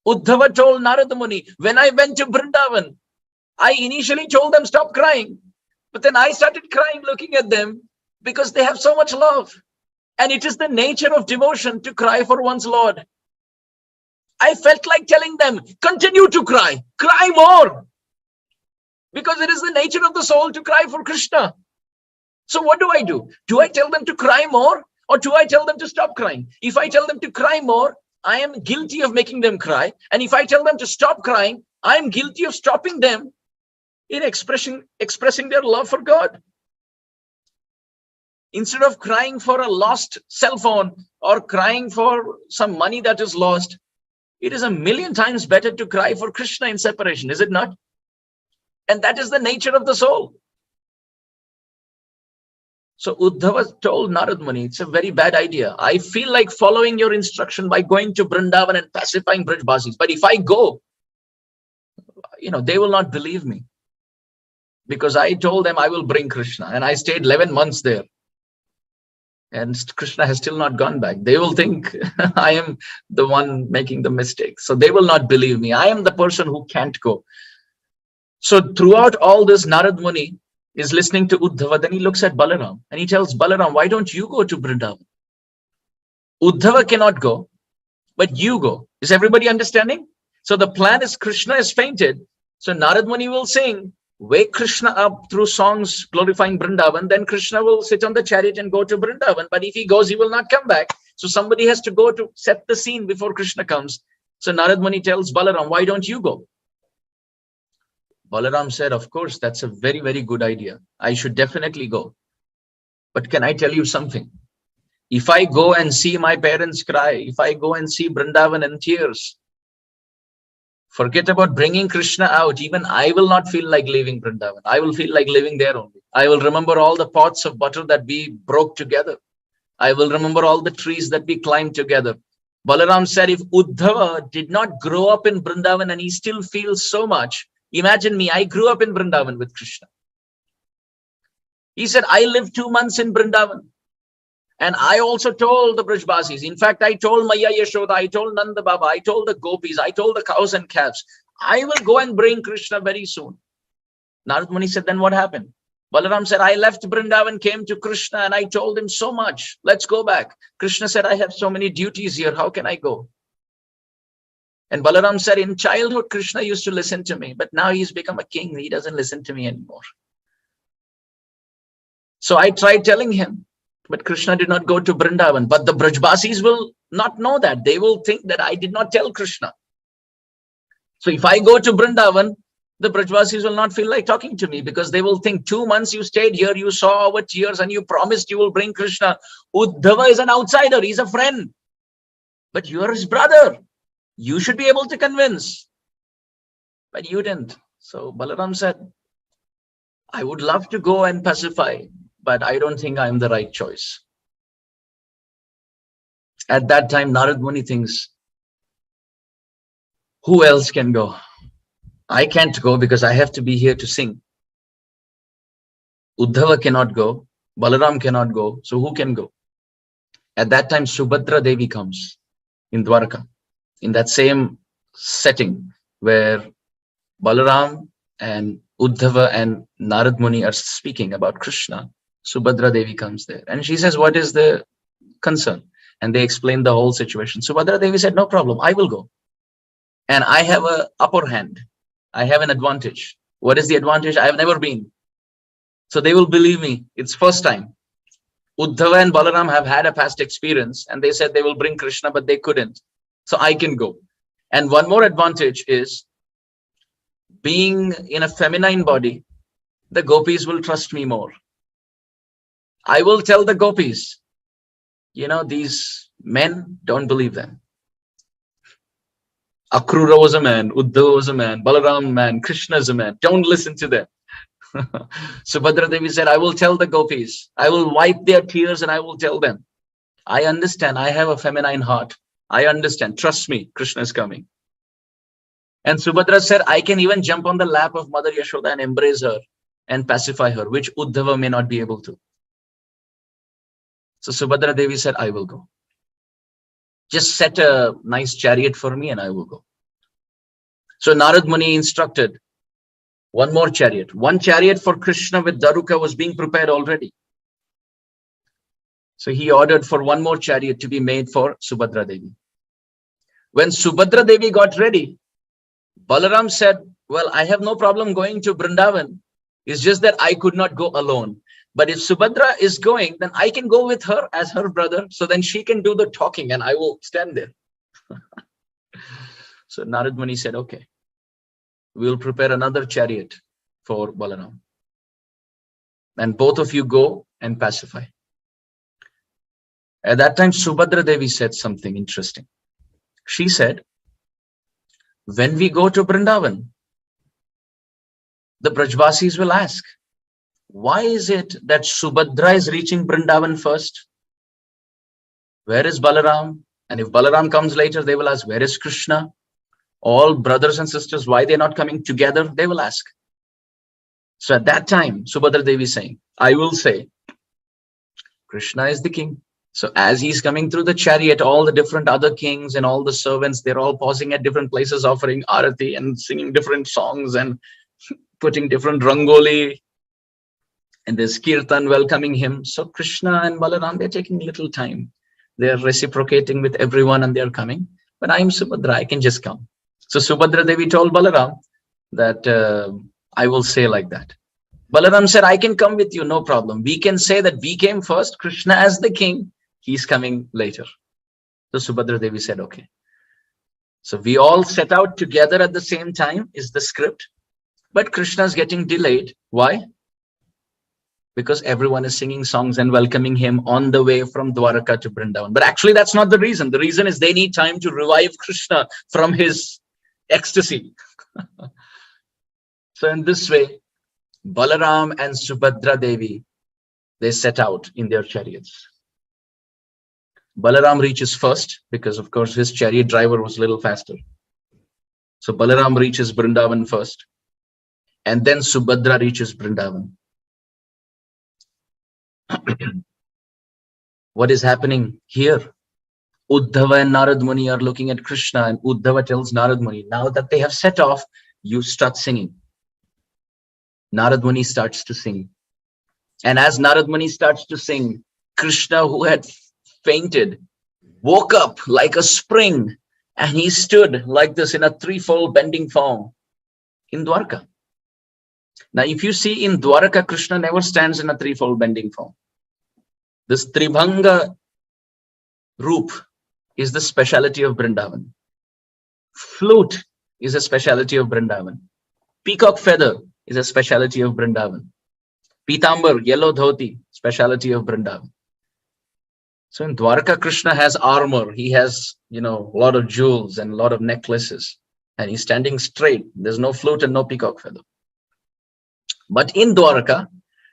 Uddhava told Narada Muni, when I went to Vrindavan, I initially told them stop crying. But then I started crying looking at them because they have so much love. And it is the nature of devotion to cry for one's Lord. I felt like telling them, continue to cry more. Because it is the nature of the soul to cry for Krishna. So what do? Do I tell them to cry more or do I tell them to stop crying? If I tell them to cry more, I am guilty of making them cry. And if I tell them to stop crying, I am guilty of stopping them in expressing their love for God. Instead of crying for a lost cell phone or crying for some money that is lost, it is a million times better to cry for Krishna in separation, is it not? And that is the nature of the soul. So Uddhava told Narad Muni, it's a very bad idea. I feel like following your instruction by going to Vrindavan and pacifying Brajbasis. But if I go, they will not believe me. Because I told them I will bring Krishna. And I stayed 11 months there. And Krishna has still not gone back. They will think I am the one making the mistake. So they will not believe me. I am the person who can't go. So throughout all this, Narad Muni is listening to Uddhava. Then he looks at Balaram and he tells Balaram, why don't you go to Vrindavan? Uddhava cannot go, but you go. Is everybody understanding? So the plan is Krishna is fainted. So Narad Muni will sing, wake Krishna up through songs glorifying Vrindavan. Then Krishna will sit on the chariot and go to Vrindavan. But if he goes, he will not come back. So somebody has to go to set the scene before Krishna comes. So Narad Muni tells Balaram, why don't you go? Balaram said, of course, that's a very, very good idea. I should definitely go. But can I tell you something? If I go and see my parents cry, if I go and see Vrindavan in tears, forget about bringing Krishna out. Even I will not feel like leaving Vrindavan. I will feel like living there only. I will remember all the pots of butter that we broke together. I will remember all the trees that we climbed together. Balaram said, if Uddhava did not grow up in Vrindavan and he still feels so much, imagine me, I grew up in Vrindavan with Krishna. He said, I lived 2 months in Vrindavan. And I also told the Brajbasis. In fact, I told Maya Yashoda, I told Nanda Baba, I told the gopis, I told the cows and calves, I will go and bring Krishna very soon. Narad Muni said, then what happened? Balaram said, I left Vrindavan, came to Krishna, and I told him so much. Let's go back. Krishna said, I have so many duties here. How can I go? And Balaram said, in childhood, Krishna used to listen to me, but now he's become a king. He doesn't listen to me anymore. So I tried telling him, but Krishna did not go to Vrindavan. But the Brajbasis will not know that. They will think that I did not tell Krishna. So if I go to Vrindavan, the Brajbasis will not feel like talking to me because they will think 2 months you stayed here, you saw our tears and you promised you will bring Krishna. Uddhava is an outsider. He's a friend. But you are his brother. You should be able to convince. But you didn't. So Balaram said, I would love to go and pacify, but I don't think I'm the right choice. At that time, Narad Muni thinks, who else can go? I can't go because I have to be here to sing. Uddhava cannot go. Balaram cannot go. So who can go? At that time, Subhadra Devi comes in Dwarka, in that same setting where Balaram and Uddhava and Narad Muni are speaking about Krishna. Subhadra Devi comes there and she says, what is the concern? And they explain the whole situation. Subhadra Devi said, no problem, I will go. And I have an upper hand. I have an advantage. What is the advantage? I have never been. So they will believe me. It's first time. Uddhava and Balaram have had a past experience and they said they will bring Krishna, but they couldn't. So I can go. And one more advantage is being in a feminine body, the gopis will trust me more. I will tell the gopis, these men, don't believe them. Akrura was a man, Uddhava was a man, Balaram a man, Krishna is a man. Don't listen to them. Subhadra Devi said, I will tell the gopis. I will wipe their tears and I will tell them. I understand. I have a feminine heart. I understand. Trust me, Krishna is coming. And Subhadra said, I can even jump on the lap of Mother Yashoda and embrace her and pacify her, which Uddhava may not be able to. So Subhadra Devi said, I will go. Just set a nice chariot for me and I will go. So Narad Muni instructed one more chariot. One chariot for Krishna with Daruka was being prepared already. So he ordered for one more chariot to be made for Subhadra Devi. When Subhadra Devi got ready, Balaram said, well, I have no problem going to Vrindavan. It's just that I could not go alone. But if Subhadra is going, then I can go with her as her brother. So then she can do the talking and I will stand there. So Narad Muni said, okay, we will prepare another chariot for Balaram. And both of you go and pacify. At that time, Subhadra Devi said something interesting. She said, when we go to Vrindavan, the Brajvasis will ask, why is it that Subhadra is reaching Vrindavan first? Where is Balaram? And if Balaram comes later, they will ask, where is Krishna? All brothers and sisters, why they're not coming together? They will ask. So at that time, Subhadra Devi is saying, I will say, Krishna is the king. So as he's coming through the chariot, all the different other kings and all the servants, they're all pausing at different places, offering arati and singing different songs and putting different rangoli. And there's kirtan welcoming him. So Krishna and Balaram, they're taking little time. They're reciprocating with everyone and they're coming. But I'm Subhadra, I can just come. So Subhadra Devi told Balaram that I will say like that. Balaram said, I can come with you, no problem. We can say that we came first, Krishna as the king, he's coming later. So Subhadra Devi said, okay. So we all set out together at the same time is the script. But Krishna is getting delayed. Why? Because everyone is singing songs and welcoming him on the way from Dwaraka to Vrindavan. But actually, that's not the reason. The reason is they need time to revive Krishna from his ecstasy. So in this way, Balaram and Subhadra Devi, they set out in their chariots. Balaram reaches first because, of course, his chariot driver was a little faster. So Balaram reaches Vrindavan first. And then Subhadra reaches Vrindavan. What is happening here? Uddhava and Narad Muni are looking at Krishna and Uddhava tells Narad Muni, now that they have set off, you start singing. Narad Muni starts to sing. And as Narad Muni starts to sing, Krishna, who had fainted, woke up like a spring and he stood like this in a threefold bending form in Dwarka. Now, if you see in Dwaraka, Krishna never stands in a threefold bending form. This Tribhanga Roop is the speciality of Vrindavan. Flute is a speciality of Vrindavan. Peacock feather is a speciality of Vrindavan. Pitambar, yellow dhoti, speciality of Vrindavan. So in Dwaraka, Krishna has armor. He has, a lot of jewels and a lot of necklaces. And he's standing straight. There's no flute and no peacock feather. But in Dwaraka,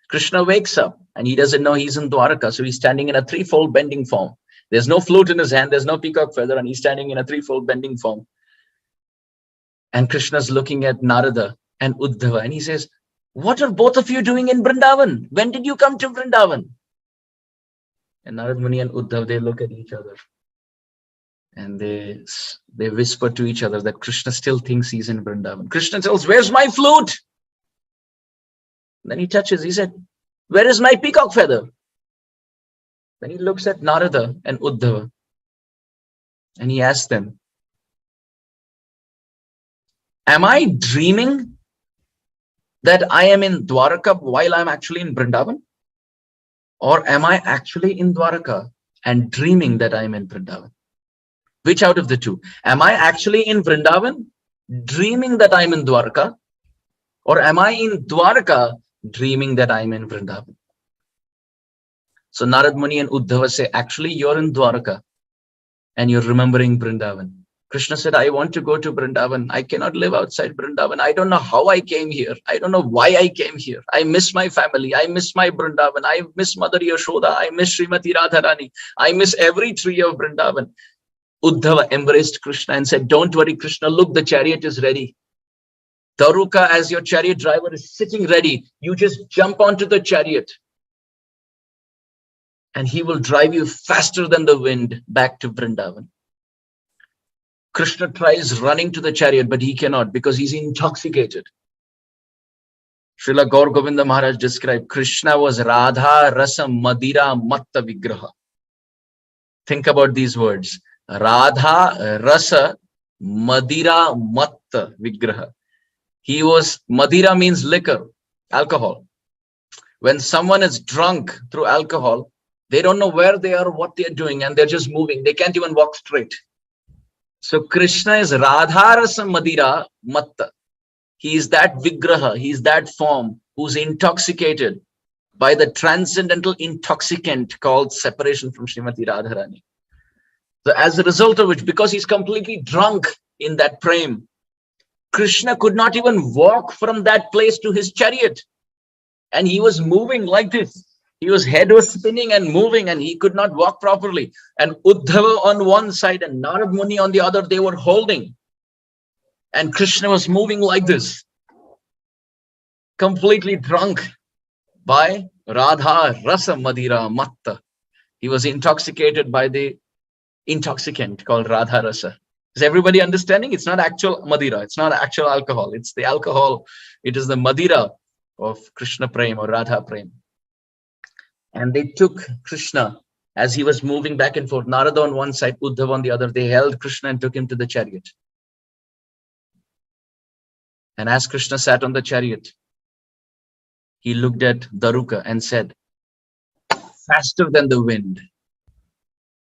Krishna wakes up and he doesn't know he's in Dwaraka. So he's standing in a threefold bending form. There's no flute in his hand. There's no peacock feather. And he's standing in a threefold bending form. And Krishna's looking at Narada and Uddhava. And he says, what are both of you doing in Vrindavan? When did you come to Vrindavan? And Narad Muni and Uddhav, they look at each other and they whisper to each other that Krishna still thinks he's in Vrindavan. Krishna tells, "Where's my flute?" Then he touches, he said, "Where is my peacock feather?" Then he looks at Narada and Uddhava and he asks them, "Am I dreaming that I am in Dwaraka while I'm actually in Vrindavan? Or am I actually in Dwaraka and dreaming that I'm in Vrindavan? Which out of the two? Am I actually in Vrindavan dreaming that I'm in Dwaraka? Or am I in Dwaraka dreaming that I'm in Vrindavan?" So Narad Muni and Uddhava say, "Actually, you're in Dwaraka and you're remembering Vrindavan." Krishna said, "I want to go to Vrindavan. I cannot live outside Vrindavan. I don't know how I came here. I don't know why I came here. I miss my family. I miss my Vrindavan. I miss Mother Yashoda. I miss Srimati Radharani. I miss every tree of Vrindavan." Uddhava embraced Krishna and said, "Don't worry, Krishna. Look, the chariot is ready. Daruka, as your chariot driver, is sitting ready. You just jump onto the chariot and he will drive you faster than the wind back to Vrindavan." Krishna tries running to the chariot, but he cannot because he's intoxicated. Srila Gaur Govinda Maharaj described Krishna was Radha Rasa Madira Matta Vigraha. Think about these words. Radha Rasa Madira Matta Vigraha. He was, Madira means liquor, alcohol. When someone is drunk through alcohol, they don't know where they are, what they are doing, and they're just moving. They can't even walk straight. So Krishna is Radha Rasa Madira Matta. He is that Vigraha, he is that form who's intoxicated by the transcendental intoxicant called separation from Srimati Radharani. So as a result of which, because he's completely drunk in that prem, Krishna could not even walk from that place to his chariot. And he was moving like this. His head was spinning and moving and he could not walk properly. And Uddhava on one side and Narad Muni on the other, they were holding. And Krishna was moving like this, completely drunk by Radha Rasa Madira Matta. He was intoxicated by the intoxicant called Radha Rasa. Is everybody understanding? It's not actual Madira. It's not actual alcohol. It's the alcohol. It is the Madira of Krishna Prem or Radha Prem. And they took Krishna as he was moving back and forth. Narada on one side, Uddhava on the other. They held Krishna and took him to the chariot. And as Krishna sat on the chariot, he looked at Daruka and said, "Faster than the wind."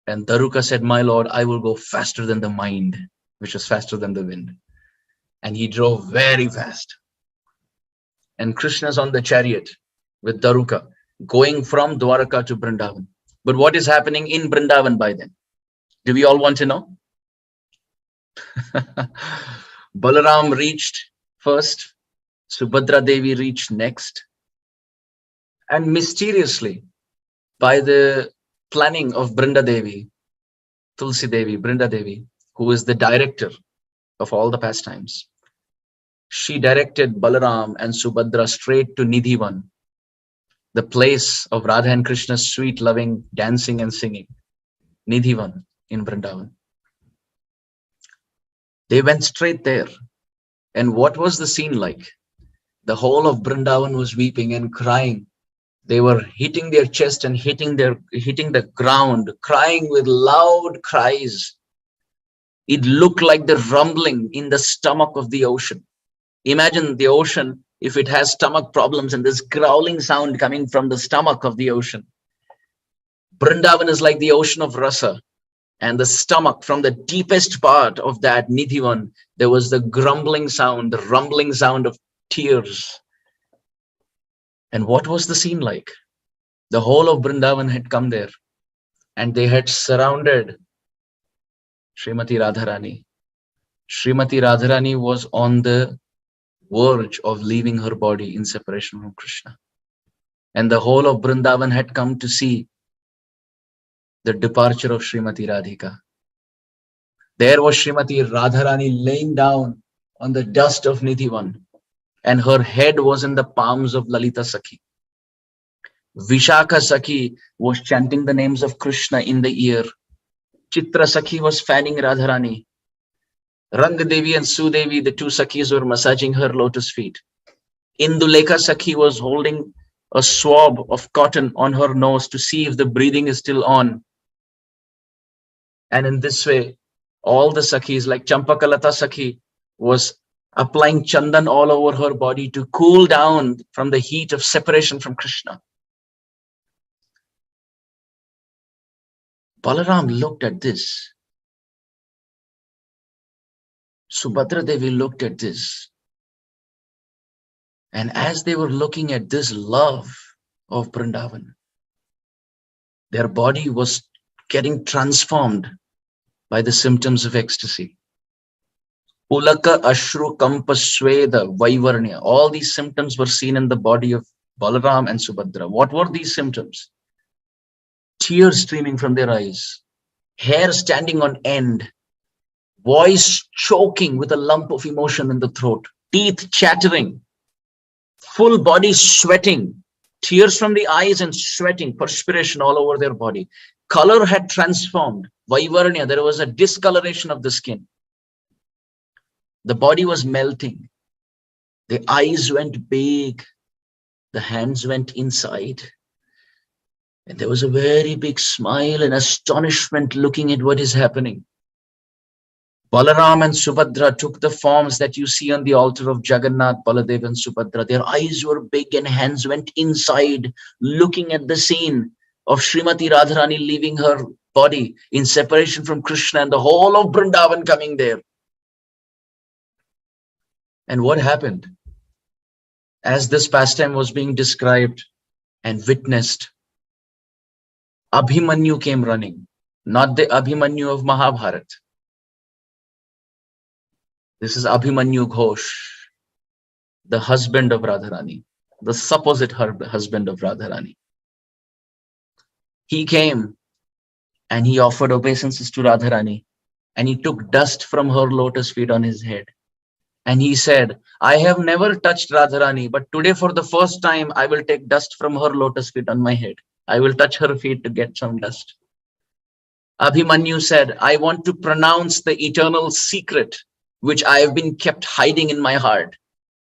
And Daruka said, "My lord, I will go faster than the mind," which was faster than the wind. And he drove very fast. And Krishna's on the chariot with Daruka, going from Dwaraka to Vrindavan. But what is happening in Vrindavan by then? Do we all want to know? Balaram reached first, Subhadra Devi reached next. And mysteriously, by the planning of Brinda Devi, Tulsi Devi, Brinda Devi, who is the director of all the pastimes, she directed Balaram and Subhadra straight to Nidhivan, the place of Radha and Krishna's sweet, loving dancing and singing, Nidhivan in Vrindavan. They went straight there. And what was the scene like? The whole of Vrindavan was weeping and crying. They were hitting their chest and hitting the ground, crying with loud cries. It looked like the rumbling in the stomach of the ocean. Imagine the ocean if it has stomach problems and this growling sound coming from the stomach of the ocean. Vrindavan is like the ocean of rasa. And the stomach, from the deepest part of that Nidhivan, there was the grumbling sound, the rumbling sound of tears. And what was the scene like? The whole of Vrindavan had come there and they had surrounded Srimati Radharani. Srimati Radharani was on the verge of leaving her body in separation from Krishna. And the whole of Vrindavan had come to see the departure of Srimati Radhika. There was Srimati Radharani laying down on the dust of Nidhivan, and her head was in the palms of Lalita Sakhi. Vishaka Sakhi was chanting the names of Krishna in the ear. Chitra Sakhi was fanning Radharani. Rang Devi and Sudevi, the two Sakhis, were massaging her lotus feet. Indulekha Sakhi was holding a swab of cotton on her nose to see if the breathing is still on. And in this way, all the Sakhis, like Champakalata Sakhi, was applying chandan all over her body to cool down from the heat of separation from Krishna. Balaram looked at this. Subhadra Devi looked at this. And as they were looking at this love of Vrindavan, their body was getting transformed by the symptoms of ecstasy. Pulaka, Ashru, Kampa, Sweda, Vaivarnya. All these symptoms were seen in the body of Balaram and Subhadra. What were these symptoms? Tears streaming from their eyes, hair standing on end, voice choking with a lump of emotion in the throat, teeth chattering, full body sweating, tears from the eyes and sweating, perspiration all over their body. Color had transformed. Vaivarnya, there was a discoloration of the skin. The body was melting. The eyes went big. The hands went inside. And there was a very big smile and astonishment looking at what is happening. Balaram and Subhadra took the forms that you see on the altar of Jagannath, Baladev and Subhadra. Their eyes were big and hands went inside, looking at the scene of Srimati Radharani leaving her body in separation from Krishna and the whole of Vrindavan coming there. And what happened? As this pastime was being described and witnessed, Abhimanyu came running, not the Abhimanyu of Mahabharata. This is Abhimanyu Ghosh, the husband of Radharani, the supposed husband of Radharani. He came and he offered obeisances to Radharani, and he took dust from her lotus feet on his head. And he said, I have never touched Radharani, but today for the first time, I will take dust from her lotus feet on my head. I will touch her feet to get some dust. Abhimanyu said, I want to pronounce the eternal secret which I have been kept hiding in my heart.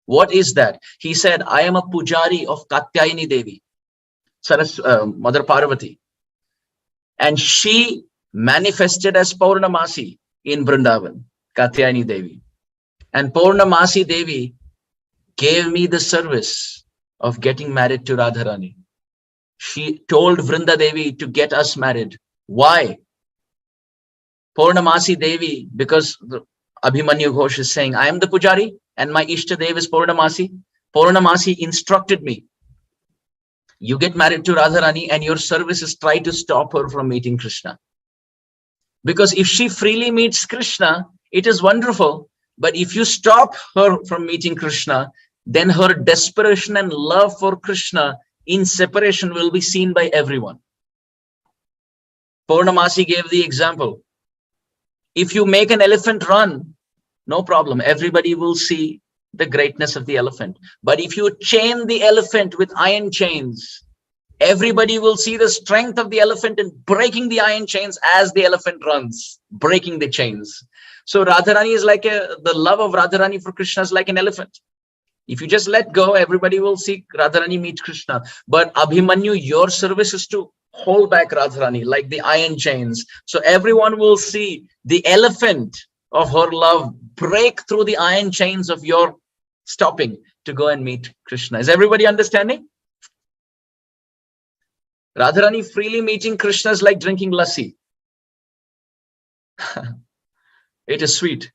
What is that? He said, I am a pujari of Katyayani Devi, Mother Parvati. And she manifested as Purnamasi in Vrindavan, Katyayani Devi. And Purnamasi Devi gave me the service of getting married to Radharani. She told Vrinda Devi to get us married. Why? Purnamasi Devi, because Abhimanyu Ghosh is saying, I am the pujari and my Ishta Dev is Purnamasi. Purnamasi instructed me. You get married to Radharani and your services try to stop her from meeting Krishna. Because if she freely meets Krishna, it is wonderful. But if you stop her from meeting Krishna, then her desperation and love for Krishna in separation will be seen by everyone. Purnamasi gave the example. If you make an elephant run, no problem. Everybody will see the greatness of the elephant. But if you chain the elephant with iron chains, everybody will see the strength of the elephant in breaking the iron chains as the elephant runs, breaking the chains. So Radharani is like the love of Radharani for Krishna is like an elephant. If you just let go, everybody will see Radharani meet Krishna. But Abhimanyu, your service is to hold back Radharani like the iron chains. So everyone will see the elephant of her love break through the iron chains of your stopping to go and meet Krishna. Is everybody understanding? Radharani freely meeting Krishna is like drinking lassi. It is sweet.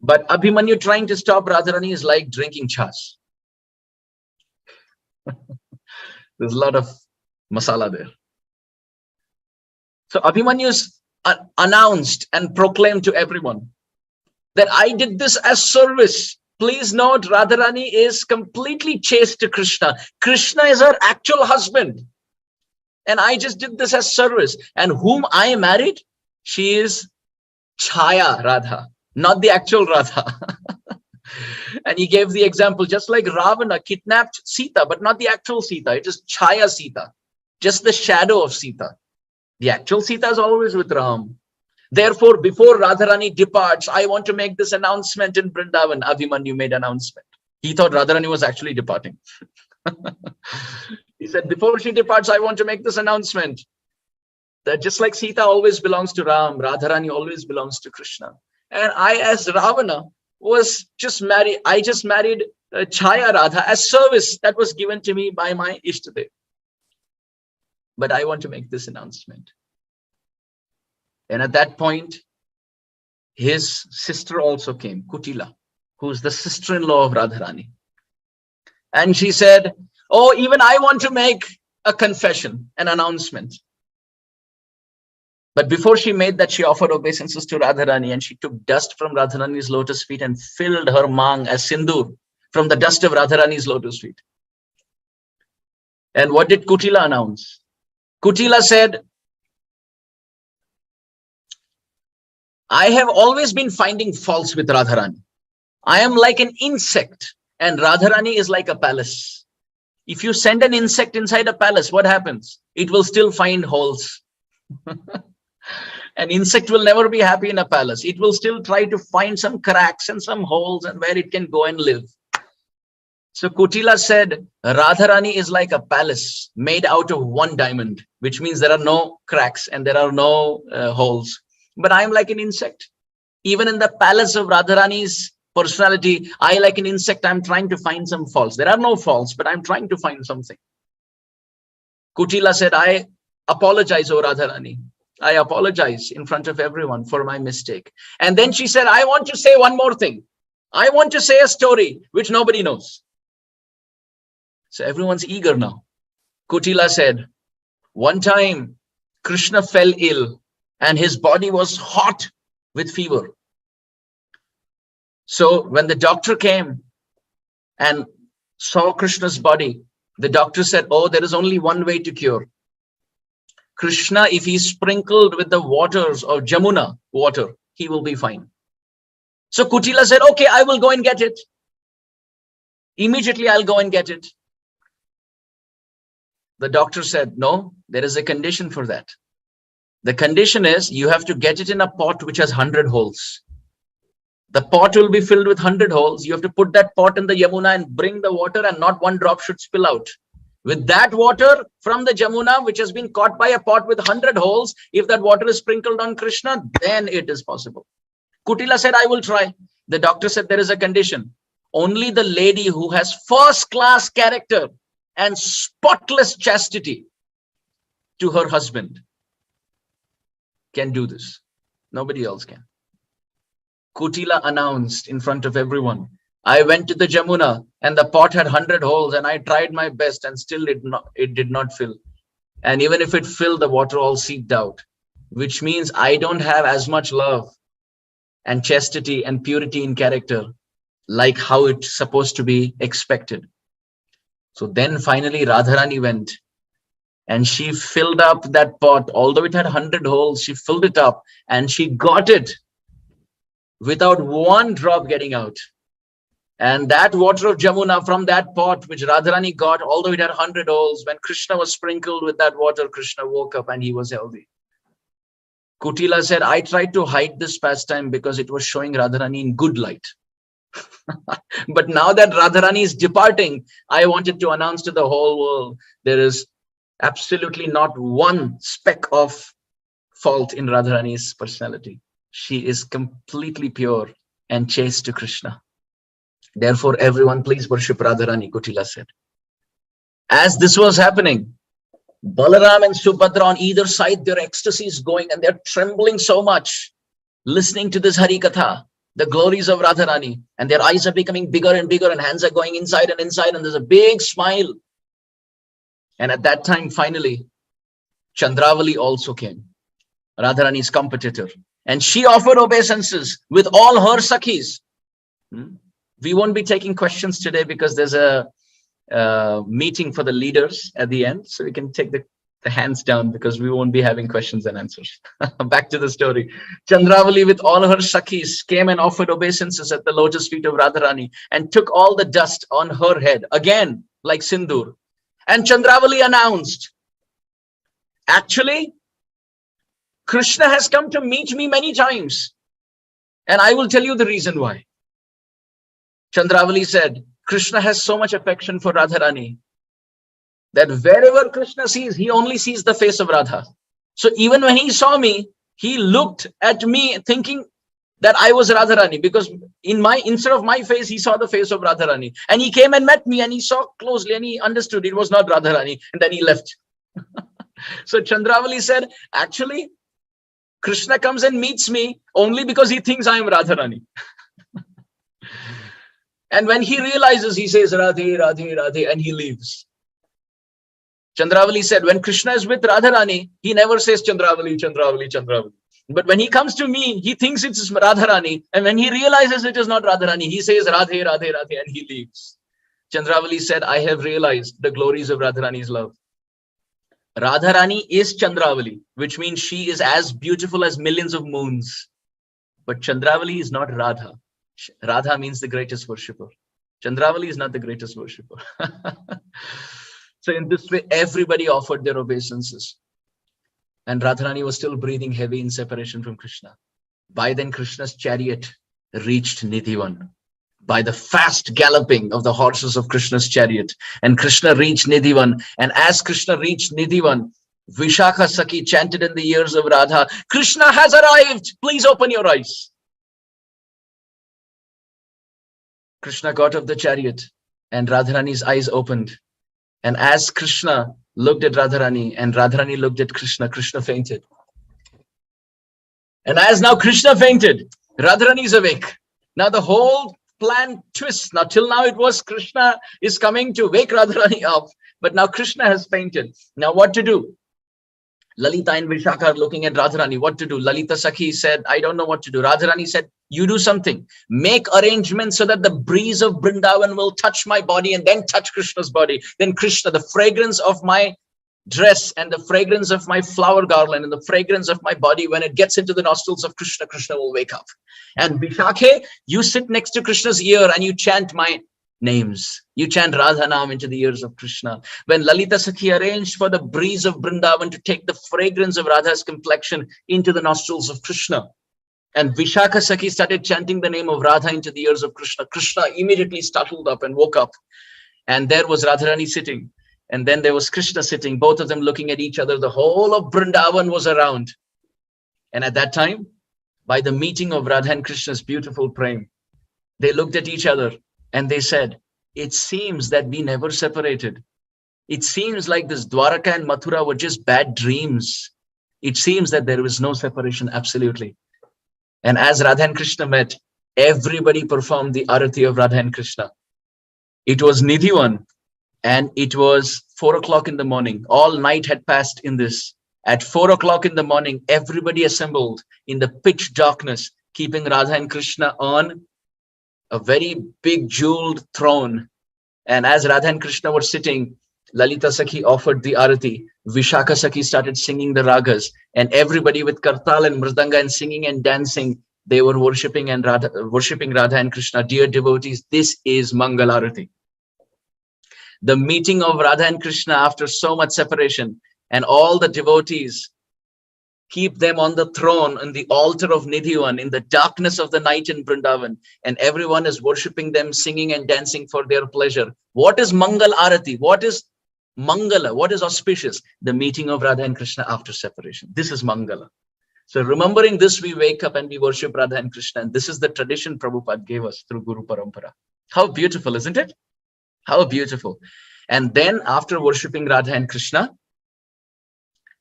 But Abhimanyu trying to stop Radharani is like drinking chas. There's a lot of masala there. So Abhimanyu's announced and proclaimed to everyone that I did this as service. Please note, Radharani is completely chaste to Krishna. Krishna is her actual husband. And I just did this as service. And whom I married, she is Chaya Radha, not the actual Radha. And he gave the example, just like Ravana kidnapped Sita, but not the actual Sita. It is Chaya Sita, just the shadow of Sita. The actual Sita is always with Ram. Therefore, before Radharani departs, I want to make this announcement in Vrindavan. Abhimanyu made announcement. He thought Radharani was actually departing. He said, before she departs, I want to make this announcement that just like Sita always belongs to Ram, Radharani always belongs to Krishna. And I, as Ravana, I just married Chaya Radha as service that was given to me by my Ishtadev. But I want to make this announcement. And at that point, his sister also came, Kutila, who's the sister-in-law of Radharani. And she said, oh, even I want to make a confession, an announcement. But before she made that, she offered obeisances to Radharani, and she took dust from Radharani's lotus feet and filled her mang as sindoor from the dust of Radharani's lotus feet. And what did Kutila announce? Kutila said, I have always been finding faults with Radharani. I am like an insect and Radharani is like a palace. If you send an insect inside a palace, what happens? It will still find holes. An insect will never be happy in a palace. It will still try to find some cracks and some holes and where it can go and live. So Kutila said, Radharani is like a palace made out of one diamond, which means there are no cracks and there are no holes. But I'm like an insect. Even in the palace of Radharani's personality, I, like an insect, I'm trying to find some faults. There are no faults, but I'm trying to find something. Kutila said, I apologize, O Radharani. I apologize in front of everyone for my mistake. And then she said, I want to say one more thing. I want to say a story which nobody knows. So everyone's eager now. Kutila said, one time Krishna fell ill and his body was hot with fever. So when the doctor came and saw Krishna's body, the doctor said, oh, there is only one way to cure. Krishna, if he's sprinkled with the waters of Jamuna water, he will be fine. So Kutila said, okay, I will go and get it. Immediately I'll go and get it. The doctor said, no, there is a condition for that. The condition is you have to get it in a pot which has 100 holes. The pot will be filled with 100 holes. You have to put that pot in the Yamuna and bring the water, and not one drop should spill out. With that water from the Jamuna, which has been caught by a pot with 100 holes, if that water is sprinkled on Krishna, then it is possible. Kutila said, I will try. The doctor said, there is a condition. Only the lady who has first-class character and spotless chastity to her husband can do this. Nobody else can. Kutila announced in front of everyone, I went to the Jamuna and the pot had 100 holes and I tried my best and still it did not fill. And even if it filled, the water all seeped out, which means I don't have as much love and chastity and purity in character like how it's supposed to be expected. So then finally Radharani went and she filled up that pot. Although it had 100 holes, she filled it up and she got it without one drop getting out. And that water of Jamuna from that pot, which Radharani got, although it had 100 holes, when Krishna was sprinkled with that water, Krishna woke up and he was healthy. Kutila said, I tried to hide this pastime because it was showing Radharani in good light. But now that Radharani is departing, I wanted to announce to the whole world, there is absolutely not one speck of fault in Radharani's personality. She is completely pure and chaste to Krishna. Therefore, everyone please worship Radharani, Kutila said. As this was happening, Balaram and Subhadra on either side, their ecstasy is going and they're trembling so much, listening to this Hari Katha, the glories of Radharani, and their eyes are becoming bigger and bigger and hands are going inside, and there's a big smile. And at that time, finally, Chandravali also came, Radharani's competitor, and she offered obeisances with all her sakhis. We won't be taking questions today because there's a meeting for the leaders at the end. So we can take the The hands down, because we won't be having questions and answers. Back to the story. Chandravali with all her Sakhis came and offered obeisances at the lotus feet of Radharani and took all the dust on her head, again like Sindur. And Chandravali announced, actually, Krishna has come to meet me many times, and I will tell you the reason why. Chandravali said, Krishna has so much affection for Radharani that wherever Krishna sees, he only sees the face of Radha. So even when he saw me, he looked at me thinking that I was Radharani, because instead of my face, he saw the face of Radharani. And he came and met me and he saw closely and he understood it was not Radharani, and then he left. So Chandravali said, actually, Krishna comes and meets me only because he thinks I am Radharani. And when he realizes, he says, Radhe, Radhe, Radhe, and he leaves. Chandravali said, when Krishna is with Radharani, he never says Chandravali, Chandravali, Chandravali. But when he comes to me, he thinks it's Radharani. And when he realizes it is not Radharani, he says Radhe, Radhe, Radhe, and he leaves. Chandravali said, I have realized the glories of Radharani's love. Radharani is Chandravali, which means she is as beautiful as millions of moons. But Chandravali is not Radha. Radha means the greatest worshipper. Chandravali is not the greatest worshipper. So in this way, everybody offered their obeisances. And Radharani was still breathing heavy in separation from Krishna. By then, Krishna's chariot reached Nidhivan by the fast galloping of the horses of Krishna's chariot. And Krishna reached Nidhivan. And as Krishna reached Nidhivan, Vishakha Sakhi chanted in the ears of Radha, Krishna has arrived. Please open your eyes. Krishna got off the chariot and Radharani's eyes opened. And as Krishna looked at Radharani and Radharani looked at Krishna, Krishna fainted. And as now Krishna fainted, Radharani is awake. Now the whole plan twists. Now till now it was Krishna is coming to wake Radharani up, but now Krishna has fainted. Now what to do? Lalita and Vishakha are looking at Radharani. What to do? Lalita Sakhi said, I don't know what to do. Radharani said, you do something. Make arrangements so that the breeze of Vrindavan will touch my body and then touch Krishna's body. Then Krishna, the fragrance of my dress and the fragrance of my flower garland and the fragrance of my body, when it gets into the nostrils of Krishna, Krishna will wake up. And Vishakha, you sit next to Krishna's ear and you chant my names. You chant Radha Nam into the ears of Krishna. When Lalita Sakhi arranged for the breeze of Vrindavan to take the fragrance of Radha's complexion into the nostrils of Krishna, and Vishakha Sakhi started chanting the name of Radha into the ears of Krishna, Krishna immediately startled up and woke up. And there was Radharani sitting. And then there was Krishna sitting, both of them looking at each other. The whole of Vrindavan was around. And at that time, by the meeting of Radha and Krishna's beautiful prem, they looked at each other and they said, it seems that we never separated. It seems like this Dwaraka and Mathura were just bad dreams. It seems that there was no separation, absolutely. And as Radha and Krishna met, everybody performed the Arati of Radha and Krishna. It was Nidhivan and it was 4 o'clock in the morning. All night had passed in this. At 4 o'clock in the morning, everybody assembled in the pitch darkness, keeping Radha and Krishna on a very big jeweled throne. And as Radha and Krishna were sitting, Lalita Sakhi offered the Arati. Vishakha Sakhi started singing the ragas, and everybody with kartal and mridanga and singing and dancing, they were worshipping Radha and Krishna. Dear devotees, this is Mangal Arati. The meeting of Radha and Krishna after so much separation, and all the devotees keep them on the throne on the altar of Nidhivan in the darkness of the night in Vrindavan, and everyone is worshipping them, singing and dancing for their pleasure. What is Mangal Arati? What is Mangala? What is auspicious? The meeting of Radha and Krishna after separation. This is Mangala. So remembering this, we wake up and we worship Radha and Krishna. And this is the tradition Prabhupada gave us through Guru Parampara. How beautiful, isn't it? How beautiful. And then after worshipping Radha and Krishna,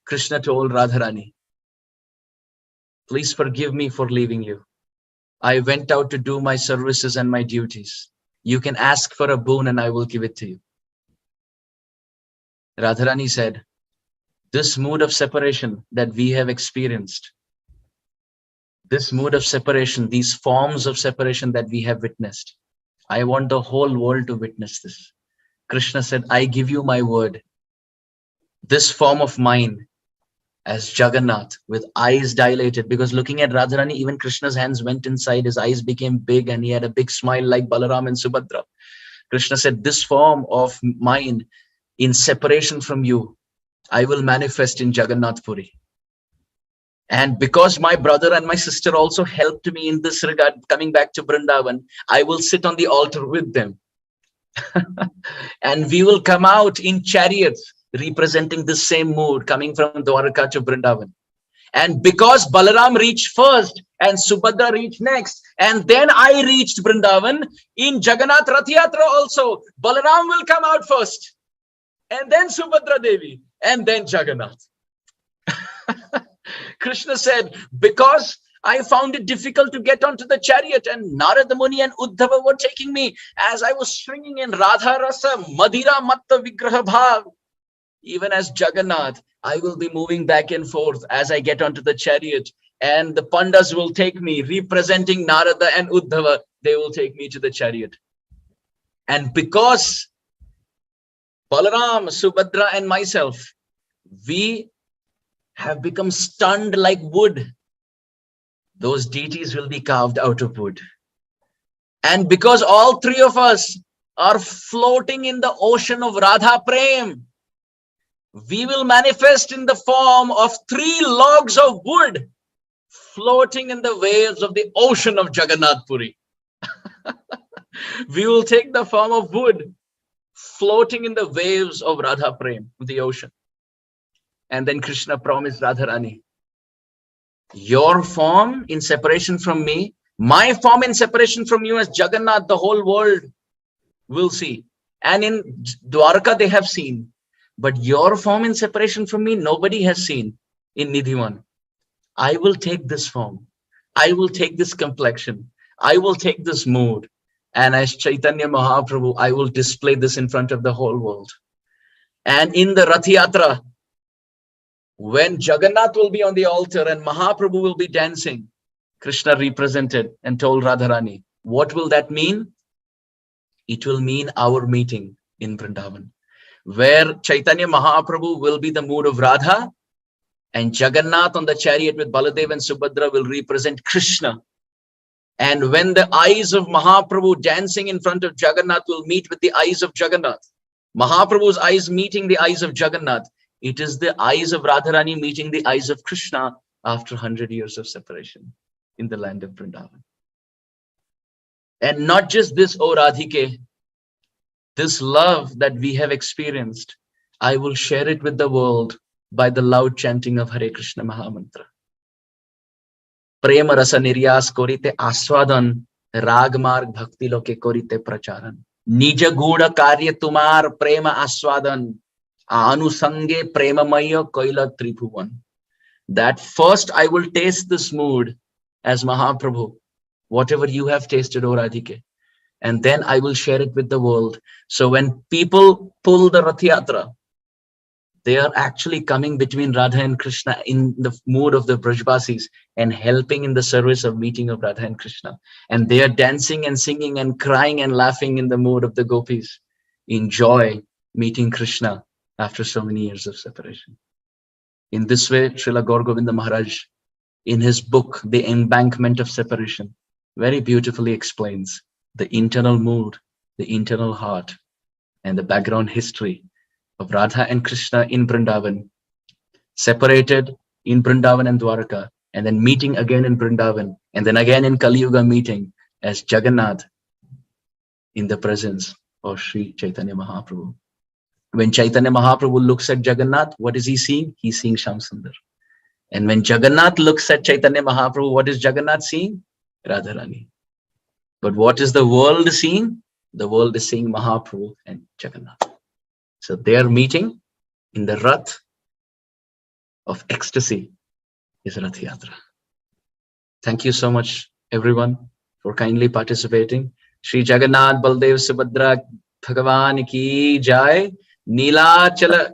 Krishna told Radharani, please forgive me for leaving you. I went out to do my services and my duties. You can ask for a boon and I will give it to you. Radharani said, this mood of separation that we have experienced, this mood of separation, these forms of separation that we have witnessed, I want the whole world to witness this. Krishna said, I give you my word. this form of mine as Jagannath with eyes dilated, because looking at Radharani, even Krishna's hands went inside, his eyes became big and he had a big smile like Balaram and Subhadra. Krishna said, this form of mine in separation from you, I will manifest in Jagannath Puri. And because my brother and my sister also helped me in this regard, coming back to Vrindavan, I will sit on the altar with them. And we will come out in chariots representing the same mood coming from Dwarka to Vrindavan. And because Balaram reached first and Subhadra reached next, and then I reached Vrindavan, in Jagannath Rath Yatra also, Balaram will come out first, and then Subhadra Devi, and then Jagannath. Krishna said, because I found it difficult to get onto the chariot, and Narada Muni and Uddhava were taking me as I was swinging in Radha Rasa, Madhira Matta Vigraha Bhav. Even as Jagannath, I will be moving back and forth as I get onto the chariot, and the Pandas will take me, representing Narada and Uddhava, they will take me to the chariot. And because Balaram, Subhadra and myself, we have become stunned like wood, those deities will be carved out of wood. And because all three of us are floating in the ocean of Radha Prem, we will manifest in the form of 3 logs of wood floating in the waves of the ocean of Jagannath Puri. We will take the form of wood floating in the waves of Radha Prem, the ocean. And then Krishna promised Radharani, your form in separation from me, my form in separation from you as Jagannath, the whole world will see. And in Dwarka they have seen. But your form in separation from me, nobody has seen in Nidhivan. I will take this form. I will take this complexion. I will take this mood. And as Chaitanya Mahaprabhu, I will display this in front of the whole world. And in the Rath Yatra, when Jagannath will be on the altar and Mahaprabhu will be dancing, Krishna represented and told Radharani, what will that mean? It will mean our meeting in Vrindavan, where Chaitanya Mahaprabhu will be the mood of Radha, and Jagannath on the chariot with Baladev and Subhadra will represent Krishna. And when the eyes of Mahaprabhu dancing in front of Jagannath will meet with the eyes of Jagannath, Mahaprabhu's eyes meeting the eyes of Jagannath, it is the eyes of Radharani meeting the eyes of Krishna after 100 years of separation in the land of Vrindavan. And not just this, O Radhike, this love that we have experienced, I will share it with the world by the loud chanting of Hare Krishna Mahamantra. Prema rasa niryas korite aswadan, rag marg bhakti loke korite pracharan. Nija guna karya tumar prema aswadan, anusange prema maya koila tribhuvan. That first I will taste this mood as Mahaprabhu, whatever you have tasted, O Radhike. And then I will share it with the world. So when people pull the Rath Yatra, they are actually coming between Radha and Krishna in the mood of the Brajbasis and helping in the service of meeting of Radha and Krishna. And they are dancing and singing and crying and laughing in the mood of the gopis, in joy, meeting Krishna after so many years of separation. In this way, Srila Gaur Govinda Maharaj, in his book, The Embankment of Separation, very beautifully explains the internal mood, the internal heart, and the background history of Radha and Krishna in Vrindavan, separated in Vrindavan and Dwarka, and then meeting again in Vrindavan, and then again in Kali Yuga meeting as Jagannath in the presence of Sri Chaitanya Mahaprabhu. When Chaitanya Mahaprabhu looks at Jagannath, what is he seeing? He's seeing Shamsundar. And when Jagannath looks at Chaitanya Mahaprabhu, what is Jagannath seeing? Radharani. But what is the world seeing? The world is seeing Mahaprabhu and Jagannath. So they are meeting in the Rath of ecstasy is Rath Yatra. Thank you so much, everyone, for kindly participating. Shri Jagannath Baldev Subhadra Bhagavan ki jai. Nilachala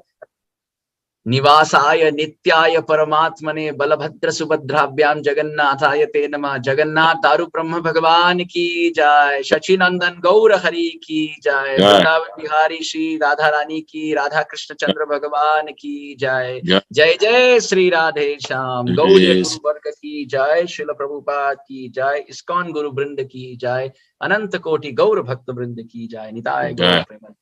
निवासाय नित्याय परमात्मने बलभद्र सुभद्राभ्याम जगन्नाथाय ते नमः। जगन्नाथ दारू ब्रह्म भगवान की जय। शचि नंदन गौर हरि की जय। वृंदावन बिहारी श्री राधा रानी की, राधा कृष्ण चंद्र भगवान की जय। जय जय श्री राधे श्याम। गौर गुरु वर्ग की जय। शिल प्रभुपाद की जय। इस्कॉन गुरु वृंद की जय। अनंत कोटि गौर भक्त वृंद की जय। निताय गौर प्रेम।